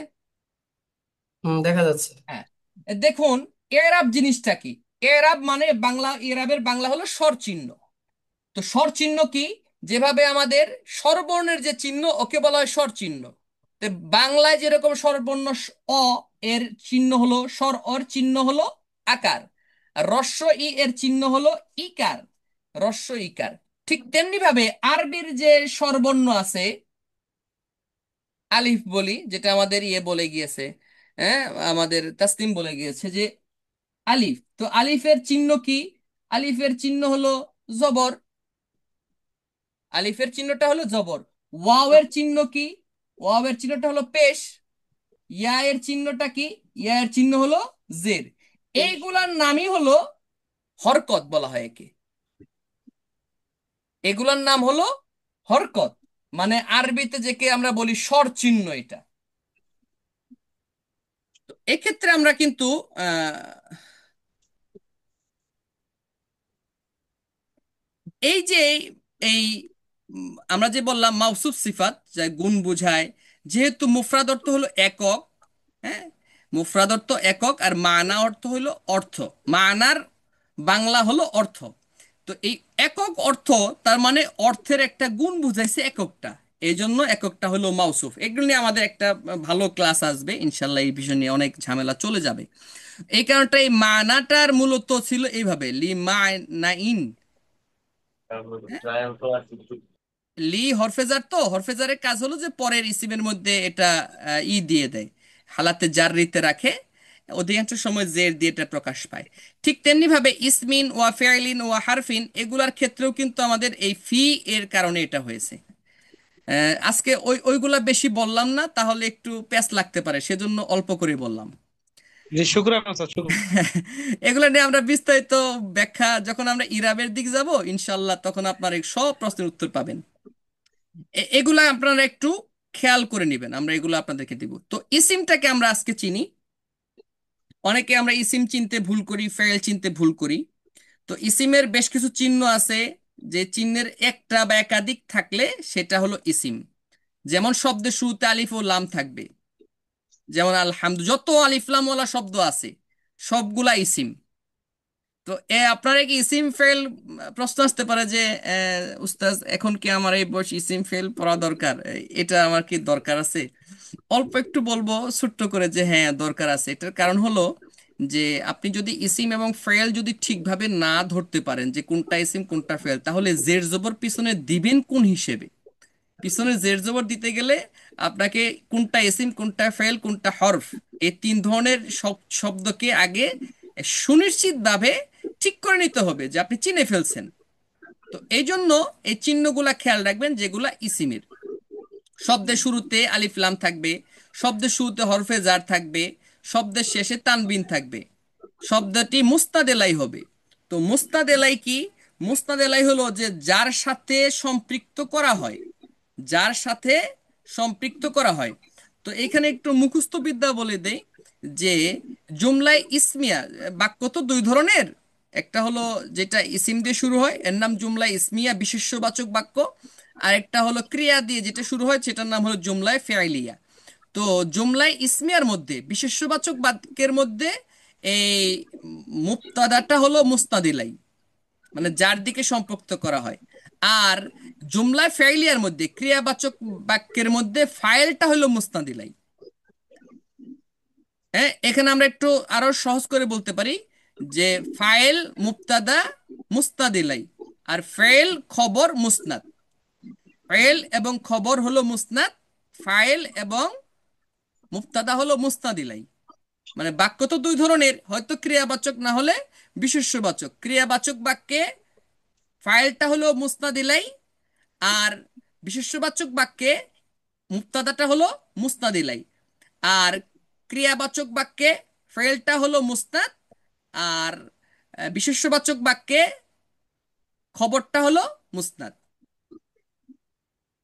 দেখা যাচ্ছে। হ্যাঁ, দেখুন, এরাব জিনিসটা কি? এরাব মানে বাংলা, এরাবের বাংলা হলো স্বর চিহ্ন। তো স্বর চিহ্ন কি? যেভাবে আমাদের স্বরবর্ণের যে চিহ্ন ওকে বলা হয় স্বর চিহ্ন। তো বাংলায় যেরকম স্বরবর্ণ অ এর চিহ্ন হলো স্বর, অর চিহ্ন হলো আকার। আর রস্য ই এর চিহ্ন হলো ইকার, রস্য ইকার। ঠিক তেমনি ভাবে আরবির যে স্বরবর্ণ আছে, আলিফ বলি, যেটা আমাদের ইয়ে বলে গিয়েছে, হ্যাঁ, আমাদের তাসনিম বলে গিয়েছে যে আলিফ। তো আলিফের চিহ্ন কি? আলিফের চিহ্ন হলো জবর, আলিফের চিহ্নটা হলো জবর। ওয়াও এর চিহ্ন কি? ওয়াও এর চিহ্নটা হলো পেশ। ইয়া এর চিহ্নটা কি? ইয়া এর চিহ্ন হলো জের। এইগুলার নামই হলো হরকত বলা হয় একে। এগুলার নাম হলো হরকত, মানে আরবিতে যেকে আমরা বলি স্বর চিহ্ন এটা। তো এক্ষেত্রে আমরা কিন্তু আহ এই যে এই আমরা যে বললাম মাউসুফ সিফাত যা গুণ বোঝায়, যেহেতু মুফরাদ অর্থ হলো একক, হ্যাঁ, মুফরাদ অর্থ একক, আর মানা অর্থ হলো অর্থ। মানার বাংলা হলো অর্থ। তো এই একক অর্থ, তার মানে অর্থের একটা গুণ বুঝাইছে এককটা, এই জন্য এককটা হলো মাউসুফ। এগুলো নিয়ে আমাদের একটা ভালো ক্লাস আসবে ইনশাল্লাহ, এই বিষয় নিয়ে অনেক ঝামেলা চলে যাবে। এই কারণটা এই মানাটার মূলত ছিল এইভাবে লি মা না ইন। লি হরফেজার, তো হরফেজারের কাজ হলো যে পরের ইসিমের মধ্যে এটা ই দিয়ে দেয়, হালাতে জাররিতে রাখে, অধিকাংশ সময় জের দিয়ে এটা প্রকাশ পায়। ঠিক তেমনি ভাবে ইসমিন ওয়া ফেয়ালিন ওয়া হারফিন এগুলার ক্ষেত্রেও কিন্তু আমাদের এই ফি এর কারণে এটা হয়েছে। আজকে ওইগুলা বেশি বললাম না, তাহলে একটু প্যাচ লাগতে পারে, সেজন্য অল্প করে বললাম। জি, শুকরান স্যার, শুকরান। এগুলো নিয়ে আমরা বিস্তারিত ব্যাখ্যা যখন আমরা ইরাবের দিক যাব ইনশাল্লাহ, তখন আপনার এই সব প্রশ্নের উত্তর পাবেন। এগুলা আপনারা একটু খেয়াল করে নেবেন, আমরা এগুলো আপনাদেরকে দিব। তো ইসিমটাকে আমরা আজকে চিনি। অনেকে আমরা ইসিম চিনতে ভুল করি, ফেল চিনতে ভুল করি। তো ইসিমের বেশ কিছু চিহ্ন আছে, যে চিহ্নের একটা বা একাধিক থাকলে সেটা হলো ইসিম। যেমন শব্দের শুরুতে আলিফ ও লাম থাকবে, যেমন আলহামদু, যত আলিফ লাম ওয়ালা শব্দ আছে সবগুলা ইসিম। তো আপনার কি ইসিম ফেল প্রশ্ন আসতে পারে যে উস্তাজ এখন কি আমার এই বয়স ইসিম ফেল পড়া দরকার? এটা আমার কি দরকার আছে? অল্প একটু বলবো ছোট্ট করে যে হ্যাঁ, দরকার আছে। এটার কারণ হলো যে আপনি যদি ইসিম এবং ফেল যদি ঠিকভাবে না ধরতে পারেন যে কোনটা ইসিম কোনটা ফেল, তাহলে জের জবর পিছনে দিবেন কোন হিসেবে? পিছনে জের জবর দিতে গেলে আপনাকে কোনটা ইসিম কোনটা ফেল কোনটা হরফ, এই তিন ধরনের শব্দকে আগে সুনিশ্চিতভাবে ঠিক করে নিতে হবে যে আপনি চিনে ফেলছেন। তো এই জন্য এই চিহ্নগুলা খেয়াল রাখবেন, যেগুলা ইসিমের। শব্দের শুরুতে আলিফ লাম থাকবে, শব্দের শুরুতে হরফে জার থাকবে, শব্দের শেষে তানবিন থাকবে, শব্দটি মুস্তাদ এলাই হবে। তো মুস্তাদ এলাই কি? মুস্তাদ এলাই হলো যে যার সাথে সম্পৃক্ত করা হয়, যার সাথে সম্পৃক্ত করা হয়। তো এখানে একটু মুখস্থ বিদ্যা বলে দেই যে জুমলায় ইসমিয়া বাক্য তো দুই ধরনের। একটা হলো যেটা ইসিম দিয়ে শুরু হয়, এর নাম জুমলা ইসমিয়া বিশেষ্যবাচক বাক্য। আর একটা হলো ক্রিয়া দিয়ে যেটা শুরু হয়, সেটার নাম হলো জুমলায় ফেয়াইলিয়া। তো জুমলায় ইসমিয়ার মধ্যে বিশেষ্যবাচক বাক্যের মধ্যে এই মুবতাদাটা হলো মুস্তাদিলাই, মানে যার দিকে সম্পৃক্ত করা হয়। আর জুমলা ফেইলিয়ার মধ্যে ক্রিয়াবাচক বাক্যের মধ্যে ফাইলটা হলো মুস্তাদিলাই। হ্যাঁ, এখানে আমরা একটু আরো সহজ করে বলতে পারি যে ফাইল মুবতাদা মুস্তাদিলাই, আর ফেল খবর মুসনাদ। ফেল এবং খবর হলো মুসনাদ, ফাইল এবং মুবতাদা হলো মুস্তাদিলাই। মানে বাক্য তো দুই ধরনের, হয়তো ক্রিয়াবাচক না হলে বিশেষ্যবাচক। ক্রিয়াবাচক বাক্যে ফাইলটা হলো মুস্তাদিলাই, আর বিশেষ্যবাচক বাক্যে মুক্তাদাটা হলো মুস্তাদিলাই। আর ক্রিয়াবাচক বাক্যে ফেলটা হলো মুস্তাদ, আর বিশেষ্যবাচক বাক্যে খবরটা হলো মুসনাদ।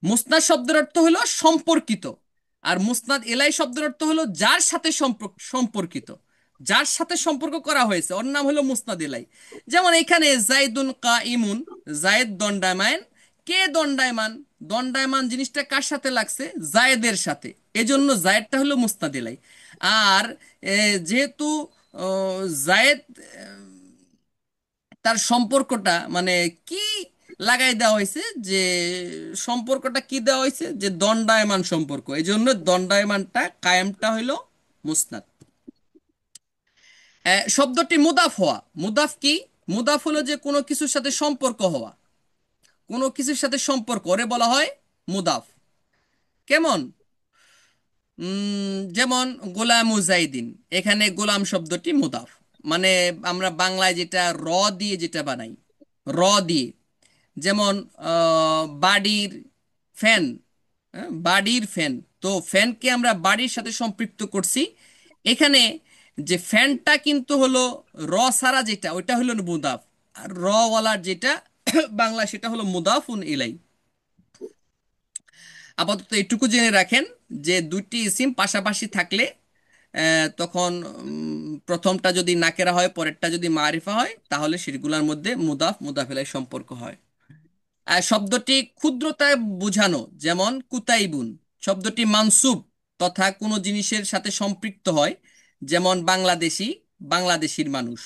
মুসনাদ শব্দের অর্থ হলো সম্পর্কিত, আর মুসনাদ ইলাই শব্দের অর্থ হলো যার সাথে সম্পর্কিত, যার সাথে সম্পর্ক করা হয়েছে, ওর নাম হলো মুসনাদ ইলাই। যেমন এখানে জাইদুন কাইমুন, জায়েদ দণ্ডায়মান। কে দণ্ডায়মান? দণ্ডায়মান জিনিসটা কার সাথে লাগছে? জায়েদের সাথে, এজন্য জায়েদটা হলো মুসনাদ ইলাই। আর যেহেতু জায়েদ তার সম্পর্কটা মানে কি লাগাই দেওয়া হয়েছে, যে সম্পর্কটা কি দেওয়া হয়েছে, যে দণ্ডায়মান সম্পর্ক, এই জন্য দণ্ডায়মানটা কায়েমটা হইলো মুসনাদ। শব্দটি মুদাফ হওয়া। মুদাফ কি? মুদাফ হলো যে কোনো কিছুর সাথে সম্পর্ক হওয়া, কোনো কিছুর সাথে সম্পর্ক, ওরে বলা হয় মুদাফ। কেমন? যেমন গোলাম মুজাইদিন, এখানে গোলাম শব্দটি মুদাফ। মানে আমরা বাংলায় যেটা র দিয়ে যেটা বানাই, র দিয়ে, যেমন বাড়ির ফ্যান, বাড়ির ফ্যান, তো ফ্যানকে আমরা বাড়ির সাথে সম্পৃক্ত করছি। এখানে যে ফ্যানটা কিন্তু হলো র সারা যেটা, ওইটা হলো মুদাফ, আর র ওয়ালার যেটা বাংলা সেটা হলো মুদাফুন ইলাই। আপাতত এটুকু জেনে রাখেন যে দুইটি ইসিম পাশাপাশি থাকলে তখন প্রথমটা যদি নাকেরা হয়, পরেরটা যদি মারিফা হয়, তাহলে সেগুলোর মধ্যে মুদাফ মুদাফ ইলাই সম্পর্ক হয়। শব্দটি ক্ষুদ্রতায় বোঝানো, যেমন কুতাইবুন। শব্দটি মানসুব তথা কোনো জিনিসের সাথে সম্পৃক্ত হয়, যেমন বাংলাদেশি, বাংলাদেশির মানুষ।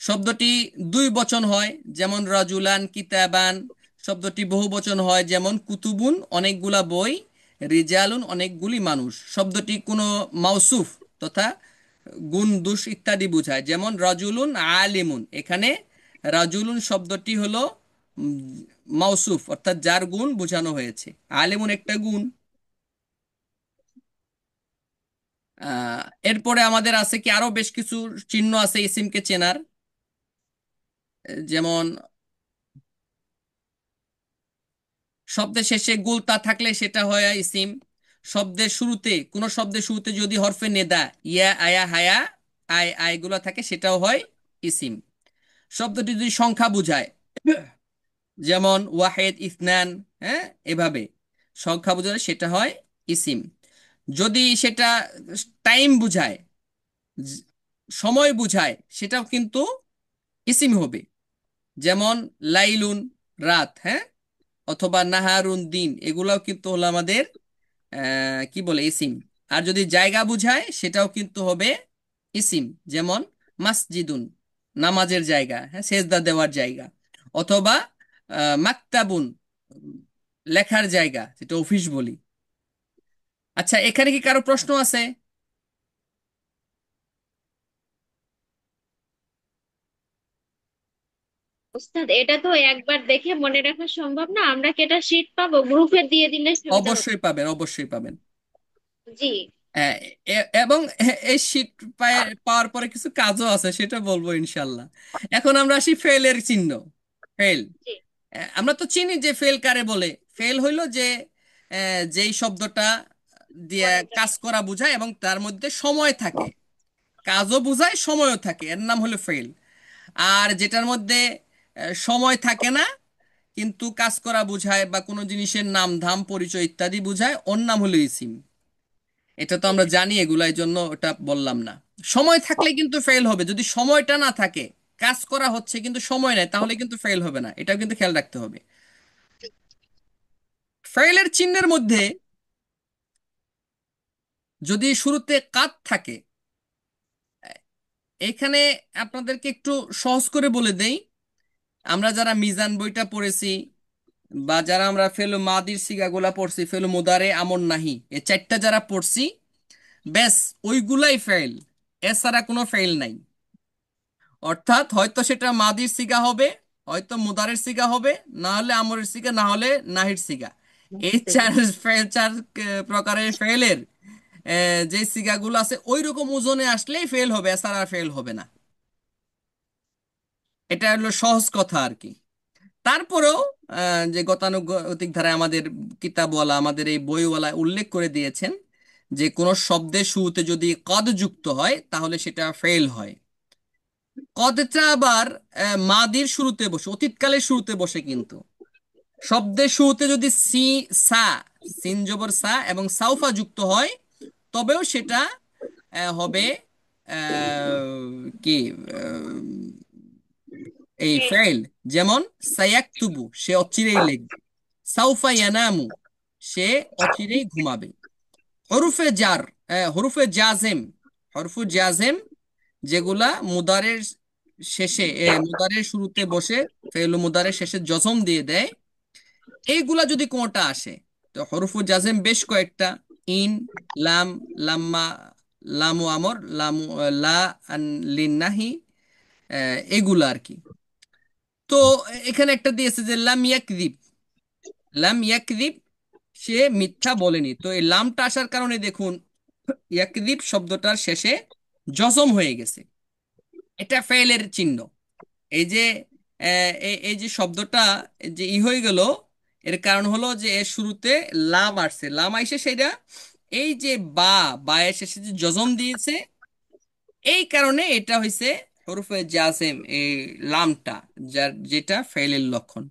শব্দটি দুই বচন হয়, যেমন রাজুলান কিতাবান। শব্দটি বহু বচন হয়, যেমন কুতুবুন অনেকগুলা বই, রিজালুন অনেকগুলি মানুষ। শব্দটি কোনো মাউসুফ তথা গুণ দোষ ইত্যাদি বোঝায়, যেমন রাজুলুন আলিমুন। এখানে রাজুলুন শব্দটি হলো মাউসুফ অর্থাৎ যার গুণ বোঝানো হয়েছে, আলিমুন একটা গুণ। এরপরে আমাদের আছে কি আরো বেশ কিছু চিহ্ন আছে ইসিমকে চেনার, যেমন শব্দের শেষে গুলতা থাকলে সেটা হয় ইসিম। শব্দের শুরুতে, কোন শব্দের শুরুতে যদি হরফে নেদা ইয়া আয়া হায়া আয় আয়গুলো থাকে, সেটাও হয় ইসিম। শব্দটি যদি সংখ্যা বুঝায়, যেমন ওয়াহেদ ইসনান, হ্যাঁ, এভাবে সংখ্যা বুঝায়, সেটা হয় ইসিম। যদি সেটা টাইম বুঝায়, জ- সময় বুঝায়, সেটাও কিন্তু ইসিম হবে, যেমন লাইলুন রাত, হ্যাঁ, অথবা নাহারুন দিন, এগুলাও কিন্তু হলো আমাদের কি বলে ইসিম। আর যদি জায়গা বুঝায়, সেটাও কিন্তু হবে ইসিম, যেমন মাসজিদুন নামাজের জায়গা, হ্যাঁ, সেজদা দেওয়ার জায়গা, অথবা মাকতাবুন লেখার জায়গা, যেটা অফিস বলি। আচ্ছা, এখানে কি কারো প্রশ্ন আছে? ওস্তাদ, এটা তো একবার দেখে মনে রাখা সম্ভব না, আমরা কি এটা শিট পাবো? গ্রুপে দিয়ে দিলে সুবিধা হতো। অবশ্যই পাবেন, অবশ্যই পাবেন। জি। হ্যাঁ, এবং এই শীট পাওয়ার পরে কিছু কাজও আছে, সেটা বলবো ইনশাল্লাহ। এখন আমরা আসি ফেলের চিহ্ন। ফেল, জি। আমরা তো চিনি যে ফেল কারে বলে। ফেল হইলো যে যেই শব্দটা দিয়ে করা কাজ যায়। করা বোঝায় এবং তার মধ্যে সময় থাকে, কাজও বোঝায় সময়ও থাকে, এর নাম হলো ফেল। আর যেটার মধ্যে সময় থাকে না কিন্তু কাজ করা বোঝায় বা কোনো জিনিসের নাম ধাম পরিচয় ইত্যাদি বোঝায়, ওর নাম হলো ইসিম। এটা তো আমরা জানি, এগুলা এই জন্য ওটা বললাম না। সময় থাকলে কিন্তু ফেল হবে, যদি সময়টা না থাকে, কাজ করা হচ্ছে কিন্তু সময় নাই, তাহলে কিন্তু ফেল হবে না, এটাও কিন্তু খেয়াল রাখতে হবে। ফেলের চিহ্নের মধ্যে যদি শুরুতে কাত থাকে, এখানে আপনাদেরকে একটু সহজ করে বলে দেই। আমরা যারা মিজান বইটা পড়েছি বা যারা আমরা ফেলু মাদির সিগাগুলা পড়ছি, ফেলু মুদারে আমন নাহি, এই চারটা যারা পড়ছি, ব্যাস ওইগুলাই ফেল, এছাড়া কোনো ফেল নাই। অর্থাৎ হয়তো সেটা মাদির সিগা হবে, হয়তো মুদারের সিগা হবে, না হলে আমরের সিগা, না হলে নাহির সিগা। এই চার প্রকারের ফেলের যে সিগাগুলো আছে ওই রকম ওজনে আসলেই ফেল হবে, এছাড়া ফেল হবে না। এটা হলো সহজ কথা আর কি। তারপরেও যে গতানুগতিক ধারায় আমাদের কিতাবওয়ালা, আমাদের এই বইওয়ালা উল্লেখ করে দিয়েছেন যে কোনো শব্দের শুরুতে যদি কদ যুক্ত হয় তাহলে সেটা ফেল হয়। কদটা আবার মাদির শুরুতে বসে, অতীতকালের শুরুতে বসে, কিন্তু শব্দের শুরুতে যদি সি সা সিন জবর সা এবং সাউফা যুক্ত হয়, তবেও সেটা হবে কি এই ফেল। যেমন সায়াকতুবু, সে অচিরেই লিখবে। সাউফা ইয়ানামু, সে অচিরেই ঘুমাবে। হরুফে জার, হরুফে জাজেম, হরফু জাজেম যেগুলা মুদারের শেষে মুদারের শুরুতে বসে ফেল মুদারের শেষে জজম দিয়ে দেয়, এইগুলা যদি কোনটা আসে, তো হরফু জাজেম বেশ কয়েকটা, ইন, লাম, লাম্মা, লামু আমর, লামু লা, লিন্নাহি, এগুলা আর কি। তো এখানে একটা দিয়েছে যে লাম ইয়াকযিব, লাম ইয়াকযিব, সে মিথ্যা বলেনি। তো এই লামটা আসার কারণে দেখুন ইয়াকযিব শব্দটার শেষে জজম হয়ে গেছে, এটা ফেলের চিহ্ন। এই যে এই যে শব্দটা যে হয়ে গেল, এর কারণ হলো যে এর শুরুতে লাম আসছে, লাম আইসে সেটা এই যে বা এর শেষে যে জজম দিয়েছে, এই কারণে এটা হইছে হরফে জাসেম, এই লামটা, যার যেটা ফেলের লক্ষণ।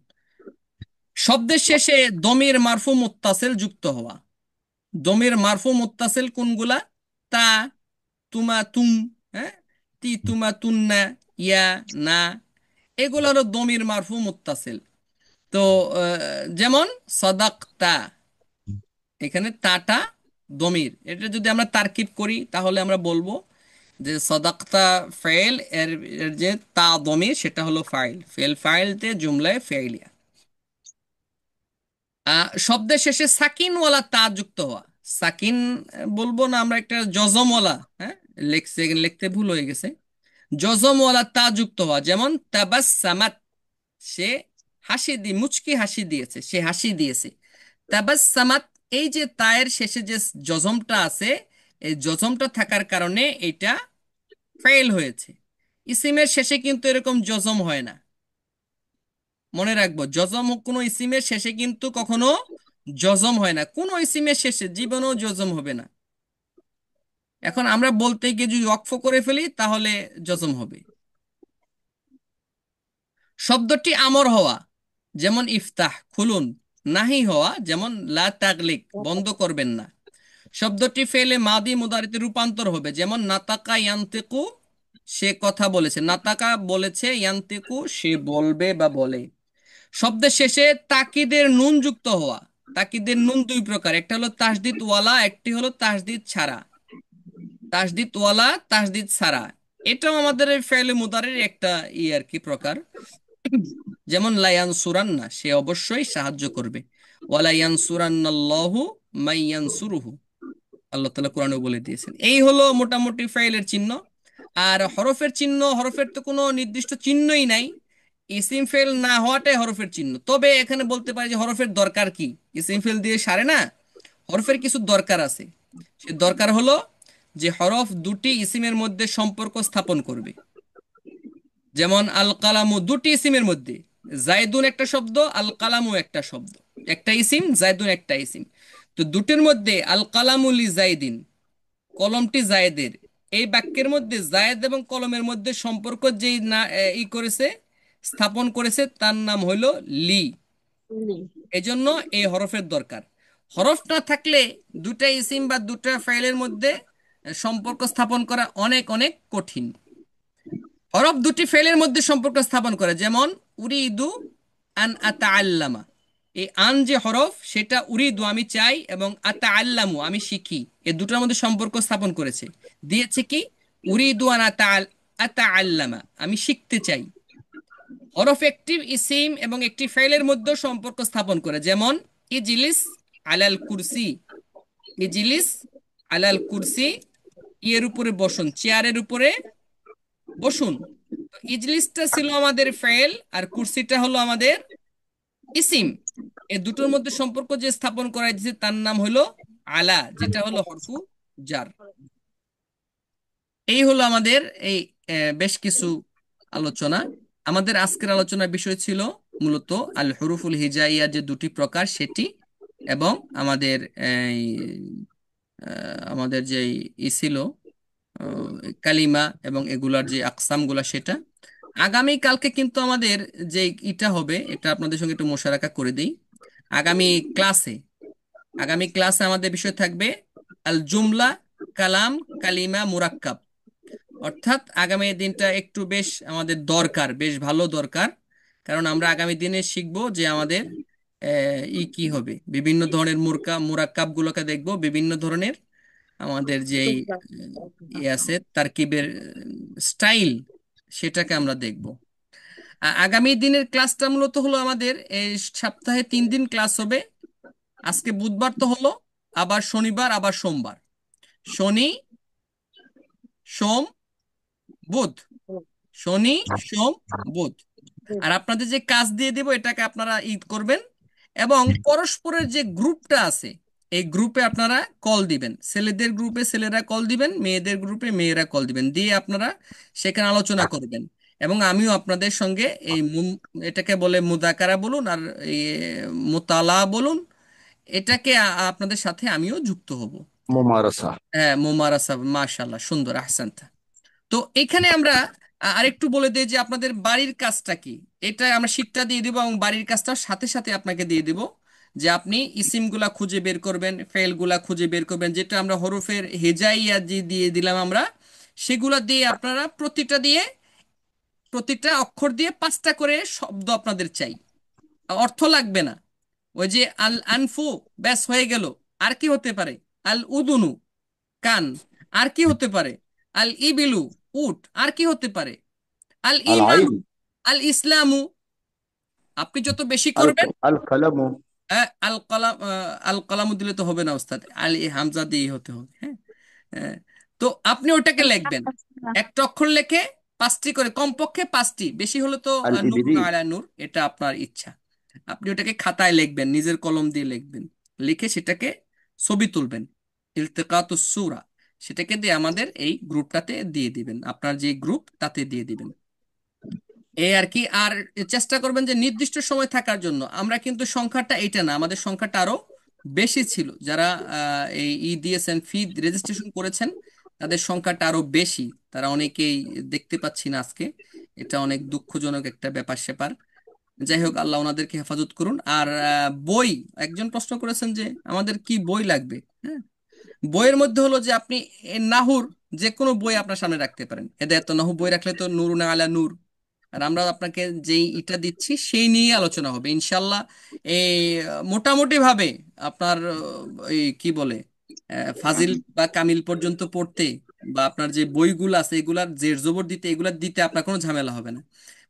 শব্দের শেষে দমির মারফু মুত্তাসিল যুক্ত হওয়া। দমির মারফু মুত্তাসিল কোনগুলা? তা, তুমা, তুম, হ্যাঁ, তি, তুমা, তুন্না, ইয়া, না, এগুলো হলো দমির মারফু মুত্তাসিল। তো যেমন সাদাকতা, এখানে তাটা দমির, এটা যদি আমরা তারকিব করি তাহলে আমরা বলবো যে সাদাকতা ফেল, এর এর যে তা দমির সেটা হলো ফাইল, ফেল ফাইলতে জুমলায় ফেইলিয়া। শব্দের শেষে সাকিনওয়ালা তা যুক্ত হওয়া। সাকিন বলবো না, আমরা একটা জজমওয়ালা, হ্যাঁ, লিখতে ভুল হয়ে গেছে, জজমওয়ালা তা যুক্ত হওয়া। যেমন তাবাসসামাত, সে হাসি মুচকি হাসি দিয়েছে, সে হাসি দিয়েছে। তাবাসসামাত, এই যে তায়ের শেষে যে জজমটা আছে, এই জজমটা থাকার কারণে এটা ফেল হয়েছে। ইসিমের শেষে কিন্তু এরকম জজম হয় না, মনে রাখবো। জজম কোনো ইসিমের শেষে কিন্তু কখনো জজম হয় না, কোনো ইসিমের শেষে জীবনেও জজম হবে না। এখন আমরা বলতে গিয়ে যদি ওয়াকফ করে ফেলি তাহলে জজম হবে। শব্দটি আমর হওয়া, যেমন ইফতাহ, খুলুন। নাহি হওয়া, যেমন লা তাগলিক, বন্ধ করবেন না। শব্দটি ফেলে মাদি মুদারিতে রূপান্তর হবে, যেমন নাতাকা ইয়ান্তিকু, সে কথা বলেছে। নাতাকা বলেছে, ইয়ান্তিকু সে বলবে বা বলে। শব্দের শেষে তাকিদের নুন যুক্ত হওয়া। তাকিদের নুন দুই প্রকার, একটা হলো তাসদিদ ওয়ালা, একটি হলো তাসদিদ ছাড়া। তাসদিদ ওয়ালা, তাসদিদ ছাড়া, এটাও আমাদের ফেলে মুদারের একটা আর কি প্রকার। যেমন লায়ানসুরান্না, সে অবশ্যই সাহায্য করবে। ওয়ালা ইয়ানসুরান্নাল্লাহু মাইয়ানসুরুহু, আল্লাহ তাআলা কোরআনে বলে দিয়েছেন। এই হলো মোটামুটি ফাইলের চিহ্ন। আর হরফের চিহ্ন, হরফের তো কোনো নির্দিষ্ট চিহ্নই নাই, ইসিম ফেল না হওয়াটাই হরফের চিহ্ন। তবে এখানে বলতে পারি যে হরফের দরকার কি, ইসিম ফেল দিয়ে সারে না, হরফের কিছু দরকার আছে। সে দরকার হলো যে হরফ দুটি ইসিমের মধ্যে সম্পর্ক স্থাপন করবে। যেমন আল কালামু, দুটি ইসিমের মধ্যে, জায়দুন একটা শব্দ, আল কালামু একটা শব্দ, একটা ইসিম, জায়দুন একটা ইসিম। তো দুটির মধ্যে আল কালামুলি জায়দিন, কলমটি জায়েদের, এই বাক্যের মধ্যে জায়েদ এবং কলমের মধ্যে সম্পর্ক যেই না করেছে, স্থাপন করেছে, তার নাম হইল লি। এজন্য এই হরফের দরকার। হরফ না থাকলে দুটা ইসিম বা দুটা ফাইলের মধ্যে সম্পর্ক স্থাপন করা অনেক অনেক কঠিন। হরফ দুটি ফেলের মধ্যে সম্পর্ক স্থাপন করে, যেমন উরিদু আন আতাআল্লামা, এই আন যে হরফ সেটা উরিদু আমি চাই, এবং আতাআল্লামু আমি শিখি, এই দুটোর মধ্যে সম্পর্ক স্থাপন করেছে, দিয়েছে কি উরিদু আন আতাআল্লামা, আমি শিখতে চাই। হরফ একটি ইসিম এবং একটি ফেলের মধ্যে সম্পর্ক স্থাপন করে, যেমন ইজলিস আলাল কুরসি, ইজলিস আলাল কুরসি, এর উপরে বসুন, চেয়ারের উপরে বসুন। তো ইজলিসটা ছিল আমাদের ফেল, আর কুরসিটা হলো আমাদের ইসিম। এই দুটোর মধ্যে সম্পর্ক যে স্থাপন করা হয়েছে তার নাম হলো আলা, যেটা হলো হরফু জার। এই হলো আমাদের এই বেশ কিছু আলোচনা। আমাদের আজকের আলোচনার বিষয় ছিল মূলত আল হুরুফুল হিজাইয়া যে দুটি প্রকার সেটি, এবং আমাদের আমাদের যে ছিল কালিমা এবং এগুলার যে আকসামগুলা সেটা। আগামী কালকে কিন্তু আমাদের যে ইটা হবে, এটা আপনাদের সঙ্গে একটু মোশারাকা করে দিই। আগামী ক্লাসে আগামী ক্লাসে আমাদের বিষয় থাকবে আল জুমলা, কালাম, কালিমা, মুরাক্কাব। অর্থাৎ আগামী দিনটা একটু বেশ আমাদের দরকার, বেশ ভালো দরকার। কারণ আমরা আগামী দিনে শিখবো যে আমাদের কি হবে, বিভিন্ন ধরনের মুরাক্কাব গুলোকে দেখবো, বিভিন্ন ধরনের আমাদের যেই আছে তারকিবের স্টাইল, সেটাকে আমরা দেখব। আগামী দিনের ক্লাসটা মূলত হলো আমাদের এই সপ্তাহে 3 দিন ক্লাস হবে। আজকে বুধবার তো হলো, আবার শনিবার, আবার সোমবার। শনি, সোম, বুধ। শনি, সোম, বুধ। আর আপনাদের যে কাজ দিয়ে দেব এটাকে আপনারা ঈদ করবেন, এবং পরস্পরের যে গ্রুপটা আছে এই গ্রুপে আপনারা কল দিবেন। ছেলেদের গ্রুপে ছেলেরা কল দিবেন, মেয়েদের গ্রুপে মেয়েরা কল দিবেন, দিয়ে আপনারা সেখানে আলোচনা করবেন। এবং আমিও আপনাদের সঙ্গে এটাকে বলে মুদাকারা বলুন আর এই মোতালা বলুন, এটাকে আপনাদের সাথে আমিও যুক্ত হব। মুমারাসা। হ্যাঁ, মোমারাসা, মাশাআল্লাহ, সুন্দর, আহসান। তো এখানে আমরা আরেকটু বলে দিই যে আপনাদের বাড়ির কাজটা কি। এটা আমরা শিটটা দিয়ে দিব এবং বাড়ির কাজটা সাথে সাথে আপনাকে দিয়ে দিব, যে আপনি ইসিমগুলা খুঁজে বের করবেন, ফেলগুলা খুঁজে বের করবেন, যেটা আমরা হরফের হেজাইয়া যে দিয়ে দিলাম আমরা, সেগুলা দিয়ে আপনারা প্রতিটা অক্ষর দিয়ে 5টা করে শব্দ আপনাদের চাই। অর্থ লাগবে না। ওই যে আল আনফু, ব্যাস হয়ে গেল। আর কি হতে পারে? আল উদুনু, কান। আর কি হতে পারে? আল ইবিলু, উট। আর কি হতে পারে? আল আল ইমানু, আইন। আল ইসলামু। আপনি যত বেশি আল করবেন, আল কালামু। আল কালাম, আল কালামু দিলে তো হবে না ওস্তাদ, আল হামজা দিয়ে হতে হবে। হ্যাঁ, হ্যাঁ। তো আপনি ওটাকে লিখবেন, একটা অক্ষর লেখে 5টি করে, কমপক্ষে 5টি, বেশি হলে তো আল নূর ইবিদি। আলা নূর, এটা আপনার ইচ্ছা। আপনি ওটাকে খাতায় লিখবেন, নিজের কলম দিয়ে লিখবেন, লিখে সেটাকে ছবি তুলবেন, ইলতিকাতুস সূরা, সেটাকে দিয়ে আমাদের এই গ্রুপটাতে দিয়ে দিবেন, আপনার যে গ্রুপ তাতে দিয়ে দিবেন। এই আর কি। আর চেষ্টা করবেন যে নির্দিষ্ট সময় থাকার জন্য। আমরা কিন্তু সংখ্যাটা এইটা না, আমাদের সংখ্যাটা আরো বেশি ছিল। যারা এই দিয়েছেন, ফি রেজিস্ট্রেশন করেছেন, তাদের সংখ্যাটা আরো বেশি। তারা অনেকেই দেখতে পাচ্ছি না আজকে। এটা অনেক দুঃখজনক একটা ব্যাপার স্যাপার। যাই হোক, আল্লাহ ওনাদেরকে হেফাজত করুন। আর বই, একজন প্রশ্ন করেছেন যে আমাদের কি বই লাগবে। হ্যাঁ, বইয়ের মধ্যে হলো যে আপনি নাহুর যে কোনো বই আপনার সামনে রাখতে পারেন। হেদায়েত নাহু বই রাখলে তো নূর না আলা নূর। আর আমরা আপনাকে যেই ইটা দিচ্ছি সেই নিয়ে আলোচনা হবে ইনশাল্লাহ। এই মোটামুটি ভাবে আপনার এই কি বলে ফাজিল বা কামিল পর্যন্ত পড়তে, বা আপনার যে বইগুলো আছে এগুলার জের জবর দিতে, এগুলা দিতে আপনার কোনো ঝামেলা হবে না।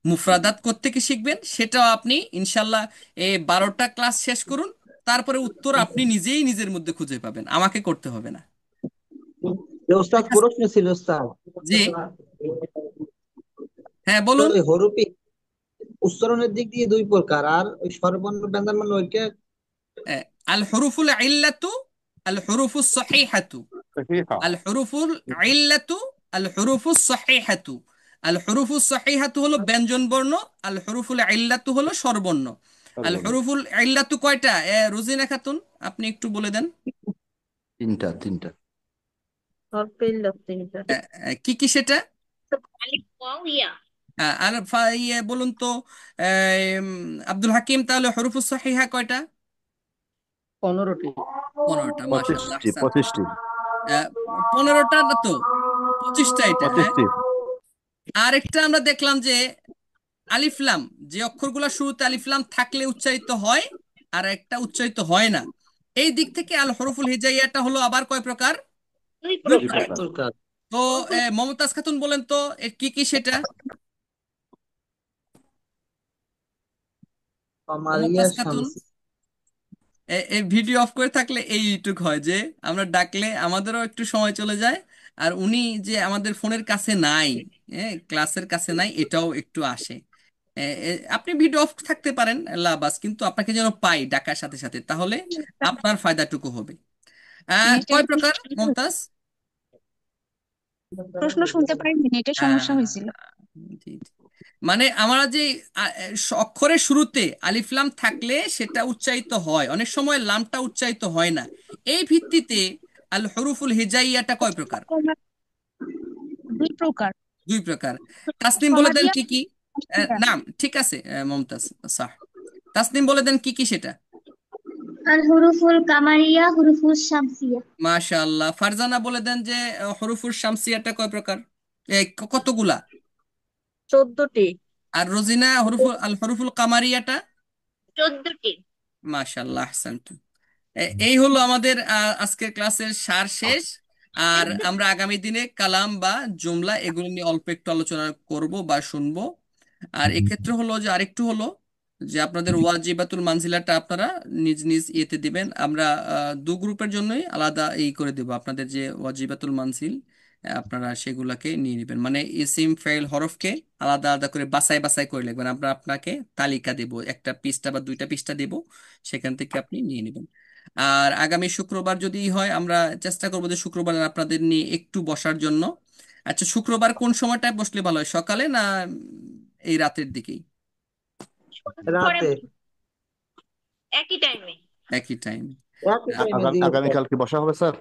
মুফরাদাত কোত্থেকে শিখবেন সেটাও আপনি ইনশাল্লাহ এই 12টা ক্লাস শেষ করুন, তারপরে উত্তর আপনি নিজেই নিজের মধ্যে খুঁজে পাবেন, আমাকে করতে হবে না। ওস্তাদ ঠিক আছে? প্রশ্ন ছিল ওস্তাদ। জি, হ্যাঁ তো বলুন। ওই হরফে উচ্চারণের দিক দিয়ে দুই প্রকার, আর ওই স্বরবর্ণ ব্যঞ্জন বর্ণ ওইটা। আহ, আল হরুফুল ইল্লাতু, আল হরুফুস সহিহাতু। সহিহা। আল হরুফুল ইল্লাতু, আল হরুফুস সহিহাতু। আল হরুফুস সহিহাতু হলো ব্যঞ্জন বর্ণ, আল হরুফুল ইল্লাতু হলো স্বরবর্ণ। আল সর্বর্ণ। হরুফুল ইল্লাতু কয়টা, রোজিনা খাতুন? আপনি একটু বলে দেন। তিনটা তিনটা। হরফে ইল্লাত তিনটা। কি কি সেটা? আলিফ ওয়াও ইয়া। আর ইয়ে বলুন তো, আব্দুল হাকিম, তাহলে হরুফুস সহিহা কয়টা? 15টি। 15টা, মাশাআল্লাহ, 25টি। আহসান। 25টি। 15টা না তো, 25টা এটা। হ্যাঁ, 25টি। আরেকটা আমরা দেখলাম যে আলিফলাম, যে অক্ষরগুলো শুরুতে আলিফলাম থাকলে উচ্চারিত হয় আর একটা উচ্চারিত হয় না। এই দিক থেকে আল হরফুল হিজাইয়াটা হলো আবার কয় প্রকার? দুই 2 দুই প্রকার। প্রকার। প্রকার। প্রকার। তো মমতাজ খাতুন বলেন তো কি কি সেটা? কমারিয়া মমতাজ খাতুন, শামসি। এই ভিডিও অফ করে থাকলে এইটুক হয় যে আমরা ডাকলে আমাদেরও একটু সময় চলে যায়, আর উনি যে আমাদের ফোনের কাছে নাই, ক্লাসের কাছে নাই, এটাও একটু আসে। আপনি ভিডিও অফ থাকতে পারেন লাবাস, কিন্তু আপনাকে যেন পাই ডাকার সাথে সাথে, তাহলে আপনার ফায়দাটুকু হবে। জিনিসটা কয় কি প্রকার মমতাজ? প্রশ্ন শুনতে পারিনি, নেটের সমস্যা আহ, হয়েছিল। জি, জি। মানে আমরা যে অক্ষরের শুরুতে আলিফলাম থাকলে সেটা উচ্চারিত হয়, অনেক সময় লামটা উচ্চারিত হয় না। এই ভিত্তিতে আল হরুফুল হিজাইয়াটা কয় প্রকার? 2 প্রকার। 2 প্রকার। তাসনিম বলে দেন কমারিয়া, কি কি? মুশকিয়া। নাম ঠিক আছে, মমতাজ, সাহ। তাসনিম বলে দেন কি কি সেটা? আল হুরুফুল কামারিয়া হুরুফুল শামসিয়া। মাশাআল্লাহ। ফারজানা বলে দেন যে হরফুল শামসিয়াটা কয় প্রকার, কতগুলা? 14টি। আর রোজিনা হরফুল কামারিয়াটা? 14টি। মাশাআল্লাহ, আহসানতুম। এই হলো আমাদের আজকের ক্লাসের সার শেষ। আর আমরা আগামী দিনে কালাম বা জুমলা এগুলো নিয়ে অল্প একটু আলোচনা করব বা শুনবো। আর এক্ষেত্রে হলো যে আরেকটু হলো যে আপনাদের ওয়াজিবাতুল মানজিলাটা আপনারা নিজ নিজ ইয়েতে দিবেন। আমরা দু গ্রুপের জন্যই আলাদা করে দেব আপনাদের যে ওয়াজিবাতুল মানজিল, আপনারা সেগুলাকে নিয়ে নেবেন। মানে ইসিম ফাইল হরফকে আলাদা আলাদা করে বাছাই বাছাই করে লিখবেন। আমরা আপনাকে তালিকা দেব, একটা পৃষ্ঠা বা দুইটা পৃষ্ঠা দেব, সেখান থেকে আপনি নিয়ে নেবেন। আর আগামী শুক্রবার যদি হয় আমরা চেষ্টা করবো যে শুক্রবার আপনাদের নিয়ে একটু বসার জন্য। আচ্ছা, শুক্রবার কোন সময়টায় বসলে ভালো হয়, সকালে না এই রাতের দিকেই? পরে রাতে একই টাইমে। একই টাইম? একই টাইমে, জি ওস্তাদ। আগামীকাল কি বসা হবে স্যার?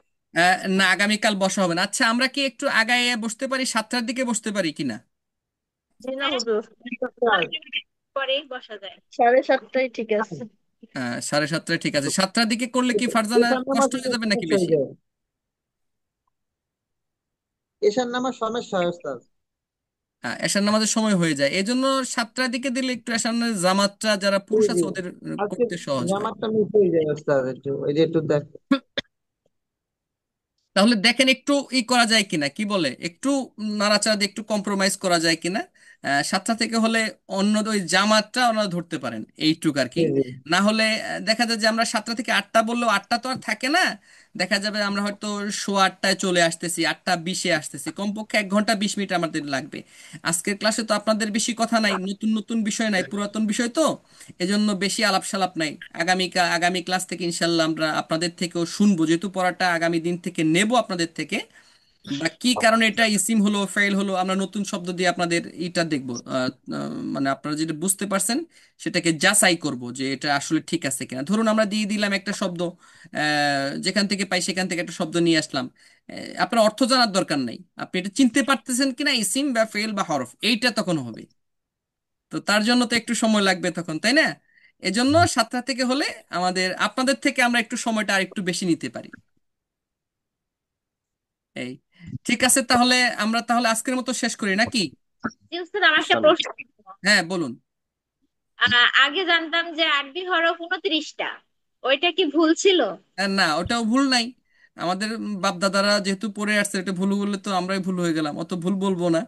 না, আগামীকাল বসা হবে না। আচ্ছা, আমরা কি একটু আগায় বসতে পারি, 7টার দিকে বসতে পারি কিনা? জি না হুজুর, ওস্তাদ, পরেই বসা যায়। 7:30টাই ঠিক আছে। 7:30টায় ঠিক আছে। 7টার দিকে করলে কি ফারজানা এশার নামাজ কষ্ট হয়ে যাবে নাকি সমস্যা হয়ে বেশি? যায়। এশার নামাজ সমস্যা হয় ওস্তাদ। এশার নামাজের সময় হয়ে যায়, এই জন্য 7টার দিকে দিলে একটু এশার নামাজের জামাতটা যারা জি পুরুষ জি, আছে ওদের আজকে করতে সহজ হয়। জামাতটা মিস হয়ে যায় ওস্তাদ, একটু ওই যে একটু দেখ। তাহলে দেখেন একটু করা যায় কিনা, কি বলে, একটু নাড়াচাড়া দিয়ে একটু কম্প্রোমাইজ করা যায় কিনা। 7টা থেকে হলে অন্য ওই জামাতটা ওনারা ধরতে পারেন, এইটুক আর কি। জি জি, না হলে দেখা যায় যে আমরা 7টা থেকে 8টা বললেও 8টা তো আর থাকে না। দেখা যাবে আমরা হয়তো 8:15 চলে আসতেছি, 8:20 আসতেছি, কমপক্ষে 1 ঘন্টা 20 মিনিট আমাদের লাগবে। আজকের ক্লাসে তো আপনাদের বেশি কথা নাই, নতুন নতুন বিষয় নাই, পুরাতন বিষয় তো, এজন্য বেশি আলাপ সালাপ নাই। আগামী ক্লাস থেকে ইনশাল্লাহ আমরা আপনাদের থেকেও শুনবো, যেহেতু পড়াটা আগামী দিন থেকে নেব আপনাদের থেকে, বা কি কারণে এটা ইসিম হলো ফেল হলো, আমরা নতুন শব্দ দিয়ে আপনাদের এটা দেখবো। মানে আপনারা যেটা বুঝতে পারছেন সেটাকে যাচাই করব যে এটা আসলে ঠিক আছে কিনা। ধরুন আমরা দিয়ে দিলাম একটা শব্দ, যেখান থেকে পাই সেখান থেকে একটা শব্দ নিয়ে আসলাম, আপনার অর্থ জানার দরকার নাই, আপনি এটা চিনতে পারতেছেন কিনা ইসিম বা ফেল বা হরফ, এইটা তখন হবে। তো তার জন্য তো একটু সময় লাগবে তখন, তাই না? এজন্য 7টা থেকে হলে আমাদের আপনাদের থেকে আমরা একটু সময়টা আর একটু বেশি নিতে পারি। এই, ঠিক আছে, তাহলে আমরা তাহলে আজকের মতো শেষ করি নাকি? জি উস্তাদ, আমার একটা ইনশাল্লাহ। প্রশ্ন ছিল। হ্যাঁ, বলুন। আগে জানতাম যে আরবি হরফ 29টা, ওইটা কি ভুল ছিল? না, ওটাও ভুল নাই। আমাদের বাপ দাদারা যেহেতু পড়ে আসছে, এটা ভুল বললে তো আমরাই ভুল হয়ে গেলাম, অত ভুল বলবো না।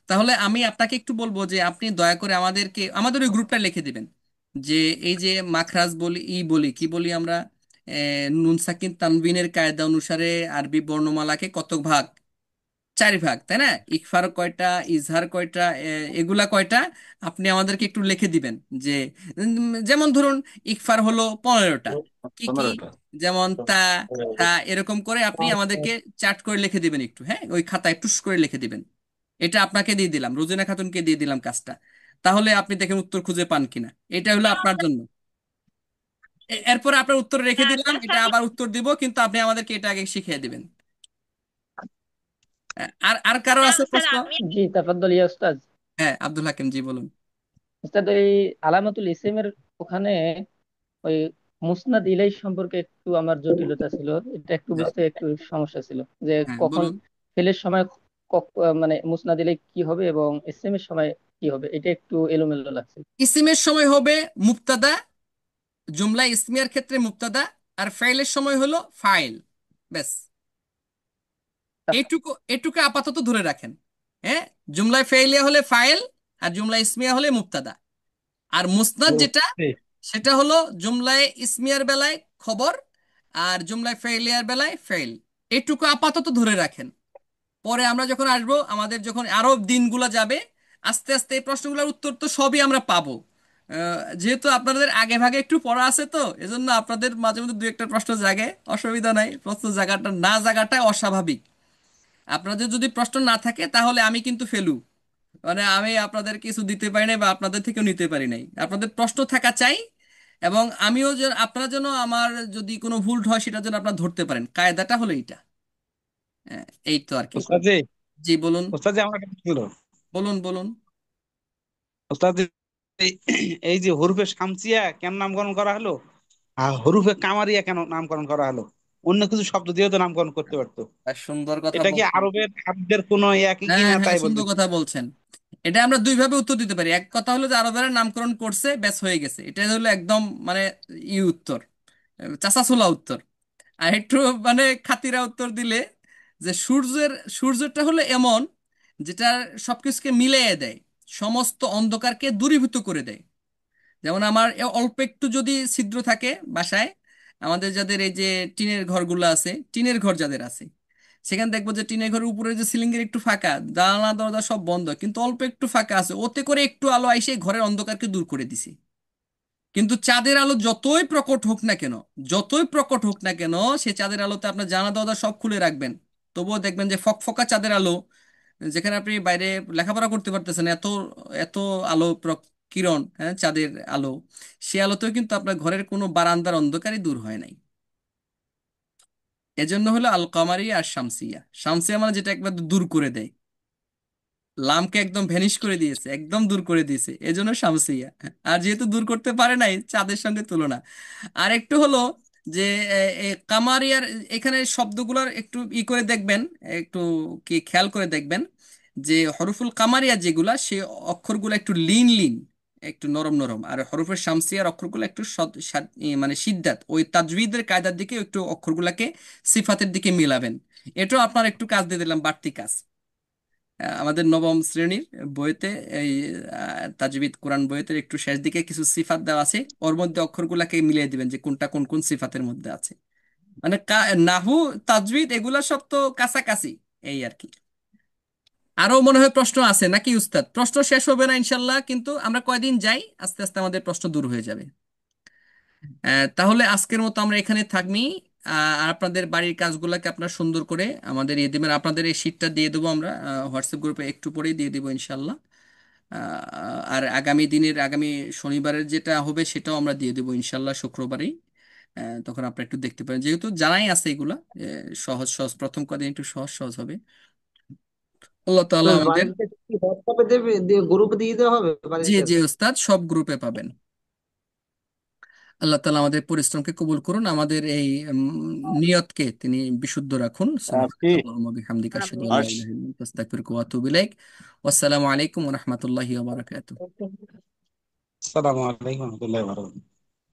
তাহলে আমি আপনাকে একটু বলবো যে আপনি দয়া করে আমাদের ওই গ্রুপটা লিখে দিবেন যে এই যে মাখরাজ বলি, বলি কি বলি আমরা, নুন সাকিন তানবিনের কায়দা অনুসারে আরবি বর্ণমালাকে কত ভাগ? 4 ভাগ, তাই না? ইকফার কয়টা, ইজহার কয়টা, এগুলা কয়টা, আপনি আমাদেরকে একটু লিখে দিবেন। যে যেমন ধরুন ইকফার হলো 15টা, কি কি, 15টা। যেমন তা, তা, এরকম করে আপনি আচ্ছা আমাদেরকে চার্ট করে লিখে দিবেন একটু, হ্যাঁ, ওই খাতায় টুস করে লিখে দিবেন। এটা আপনাকে দিয়ে দিলাম, রোজিনা খাতুনকে দিয়ে দিলাম কাজটা। তাহলে আপনি দেখেন উত্তর খুঁজে পান কিনা, এটা হলো আপনার জন্য। এরপরে আপনার উত্তর রেখে দিলাম, তার এটা সাথে আবার উত্তর দিব, কিন্তু আপনি আমাদেরকে এটা আগে শিখিয়ে দিবেন। আর আর কারো না আছে উস্তাদ, প্রশ্ন? আমি জি তাফাদ্দল ইয়া উস্তাদ। হ্যাঁ, আব্দুল হাকিম জি, বলুন। উস্তাদ ওই আলামাতুল ইসিমের ওখানে ওই মুসনাদ ইলাই সম্পর্কে একটু আমার জটিলতা ছিল, এটা একটু বুঝতে একটু সমস্যা ছিল যে হ্যাঁ, কখন বলুন। ফেলের সময় মানে মুসনাদ ইলাই কি হবে এবং ইসিমের সময় কি হবে, এটা একটু এলোমেলো লাগছে। ইসিমের সময় হবে মুবতাদা, জুমলা ইসমিয়ার ক্ষেত্রে মুবতাদা, আর ফাইলের সময় হলো ফাইল, ব্যাস। এইটুকু এটুকু আপাতত ধরে রাখেন। হ্যাঁ, জুমলায় ফাইলিয়া হলে ফাইল, আর জুমলা ইসমিয়া হলে মুবতাদা। আর মুসনাদ যেটা, সেটা হলো জুমলায় ইসমিয়ার বেলায় খবর, আর জুমলায় ফাইলিয়ার বেলায় ফাইল। এইটুকু আপাতত ধরে রাখেন। পরে আমরা যখন আসবো, আমাদের যখন আরো দিনগুলা যাবে, আস্তে আস্তে এই প্রশ্নগুলোর উত্তর তো সবই আমরা পাবো। যেহেতু আপনাদের আগে ভাগে একটু পড়া আছে, তো এজন্য আপনাদের মাঝে মধ্যে দু একটা প্রশ্ন জাগে, অসুবিধা নাই, প্রশ্ন জায়গাটা না জায়গাটাই অস্বাভাবিক। আপনাদের যদি প্রশ্ন না থাকে তাহলে আমি কিন্তু ফেলু, মানে আমি আপনাদের কিছু দিতে পারি নাই বা আপনাদের থেকেও নিতে পারি নাই। আপনাদের প্রশ্ন থাকা চাই, এবং আমিও যেন আপনারা যেন আমার যদি কোনো ভুল হয় সেটা যেন আপনারা ধরতে পারেন, কায়দাটা হলো এইটা। এই তো আর কি। ওস্তাদ জি, জি, বলুন। ওস্তাদ জি, আমার একটা প্রশ্ন ছিল। বলুন, বলুন। ওস্তাদ জি, এই এই যে হরফে শামসিয়া কেন নামকরণ করা হলো? হরুফে কামারিয়া কেন নামকরণ করা হলো? অন্য কিছু শব্দ দিয়েও তো নামকরণ করতে পারতো। আর সুন্দর কথা এটা কি বলছেন। আরবের শব্দের কোনো একই হ্যাঁ কিনা হ্যাঁ, তাই সুন্দর বলতেছি। কথা বলছেন। এটা আমরা দুই ভাবে উত্তর দিতে পারি। এক কথা হলো যে আরবেরা নামকরণ করছে, ব্যাস হয়ে গেছে, এটা হলো একদম মানে উত্তর, চাষাছোলা উত্তর। আর একটু মানে খাতিরা উত্তর দিলে যে সূর্যটা হলো এমন যেটা সবকিছুকে মিলিয়ে দেয়, সমস্ত অন্ধকারকে দূরীভূত করে দেয়। যেমন আমার অল্প একটু যদি ছিদ্র থাকে বাসায়, আমাদের যাদের এই যে টিনের ঘরগুলো আছে, টিনের ঘর যাদের আছে, সেখানে দেখবো যে টিনের ঘরের উপরে যে সিলিং এর একটু ফাঁকা, জানালা দরজা সব বন্ধ, কিন্তু অল্প একটু ফাঁকা আছে, ওতে করে একটু আলো আইসে ঘরের অন্ধকারকে দূর করে দিছে। কিন্তু চাঁদের আলো যতই প্রকট হোক না কেন, যতই প্রকট হোক না কেন, সে চাঁদের আলোতে আপনার জানালা দরজা সব খুলে রাখবেন, তবুও দেখবেন যে ফকফকা চাঁদের আলো, যেখানে আপনি বাইরে লেখাপড়া করতে পারতেছেন, এত এত আলো কিরণ, হ্যাঁ, চাঁদের আলো, সে আলোতেও কিন্তু আপনার ঘরের কোনো বারান্দার অন্ধকারই দূর হয় নাই। এজন্য হলো আল কামারিয়া আর শামসিয়া। শামসিয়া মানে যেটা একবার দূর করে দেয়, লামকে একদম ভ্যানিশ করে দিয়েছে, একদম দূর করে দিয়েছে, এজন্য শামসিয়া। আর যেহেতু দূর করতে পারে নাই, চাঁদের সঙ্গে তুলনা। আর একটু হলো যে কামারিয়ার এখানে শব্দগুলোর একটু করে দেখবেন, একটু কি খেয়াল করে দেখবেন যে হরফুল কামারিয়া যেগুলা, সে অক্ষরগুলো একটু লিন লিন, একটু নরম নরম। আর হরফের শামসিয়ার অক্ষরগুলো একটু মানে সিদ্ধাত, ওই তাজবিদের কায়দার দিকে একটু অক্ষরগুলাকে সিফাতের দিকে মিলাবেন। এটাও আপনার একটু কাজ দিয়ে দিলাম, বাড়তি কাজ। আমাদের নবম শ্রেণীর বইতে এই তাজবিদ কোরআন বইতে একটু শেষ দিকে কিছু সিফাত দেওয়া আছে, ওর মধ্যে অক্ষরগুলাকে মিলিয়ে দিবেন যে কোনটা কোন কোন সিফাতের মধ্যে আছে। মানে নাহু, তাজবিদ এগুলা সব তো কাছাকাছি, এই আর কি। আরো মনে হয় প্রশ্ন আছে নাকি উস্তাদ? প্রশ্ন শেষ হবে না ইনশাল্লাহ, কিন্তু আমরা কয়দিন যাই, আস্তে আস্তে আমাদের প্রশ্ন দূর হয়ে যাবে। তাহলে আজকের মতো আমরা এখানে থাকমি। আর আপনাদের বাড়ির কাজগুলোকে আপনার সুন্দর করে আমাদের ইয়ে দিবেন। আপনাদের এই শীটটা দিয়ে দেবো আমরা হোয়াটসঅ্যাপ গ্রুপে, একটু পরেই দিয়ে দেবো ইনশাল্লাহ। আর আগামী দিনের, আগামী শনিবারের যেটা হবে সেটাও আমরা দিয়ে দেবো ইনশাল্লাহ শুক্রবারেই। তখন আপনারা একটু দেখতে পারেন, যেহেতু জানাই আছে এগুলা, সহজ সহজ, প্রথম কদিন একটু সহজ সহজ হবে। আল্লাহ তাআলা আমাদের। বাড়িতে কি হোয়াটসঅ্যাপে দেবে, গ্রুপে দিয়ে দেওয়া হবে জি বাড়িতে? জি ওস্তাদ, সব গ্রুপে পাবেন। আল্লাহ তাআলা আমাদের পরিশ্রমকে কবুল করুন, আমাদের এই নিয়তকে তিনি বিশুদ্ধ রাখুন। আসি সুবহানাল্লাহি ওয়া বিহামদিহি, আশহাদু আল্লা আস ইলাহা ইল্লা আনতা, আস্তাগফিরুকা ওয়া আতুবু ইলাইক। ওয়াসসালামু আলাইকুম ওয়া রাহমাতুল্লাহি ওয়া বারাকাতুহু। আসসালামু আলাইকুম রহমতুল্লাহ।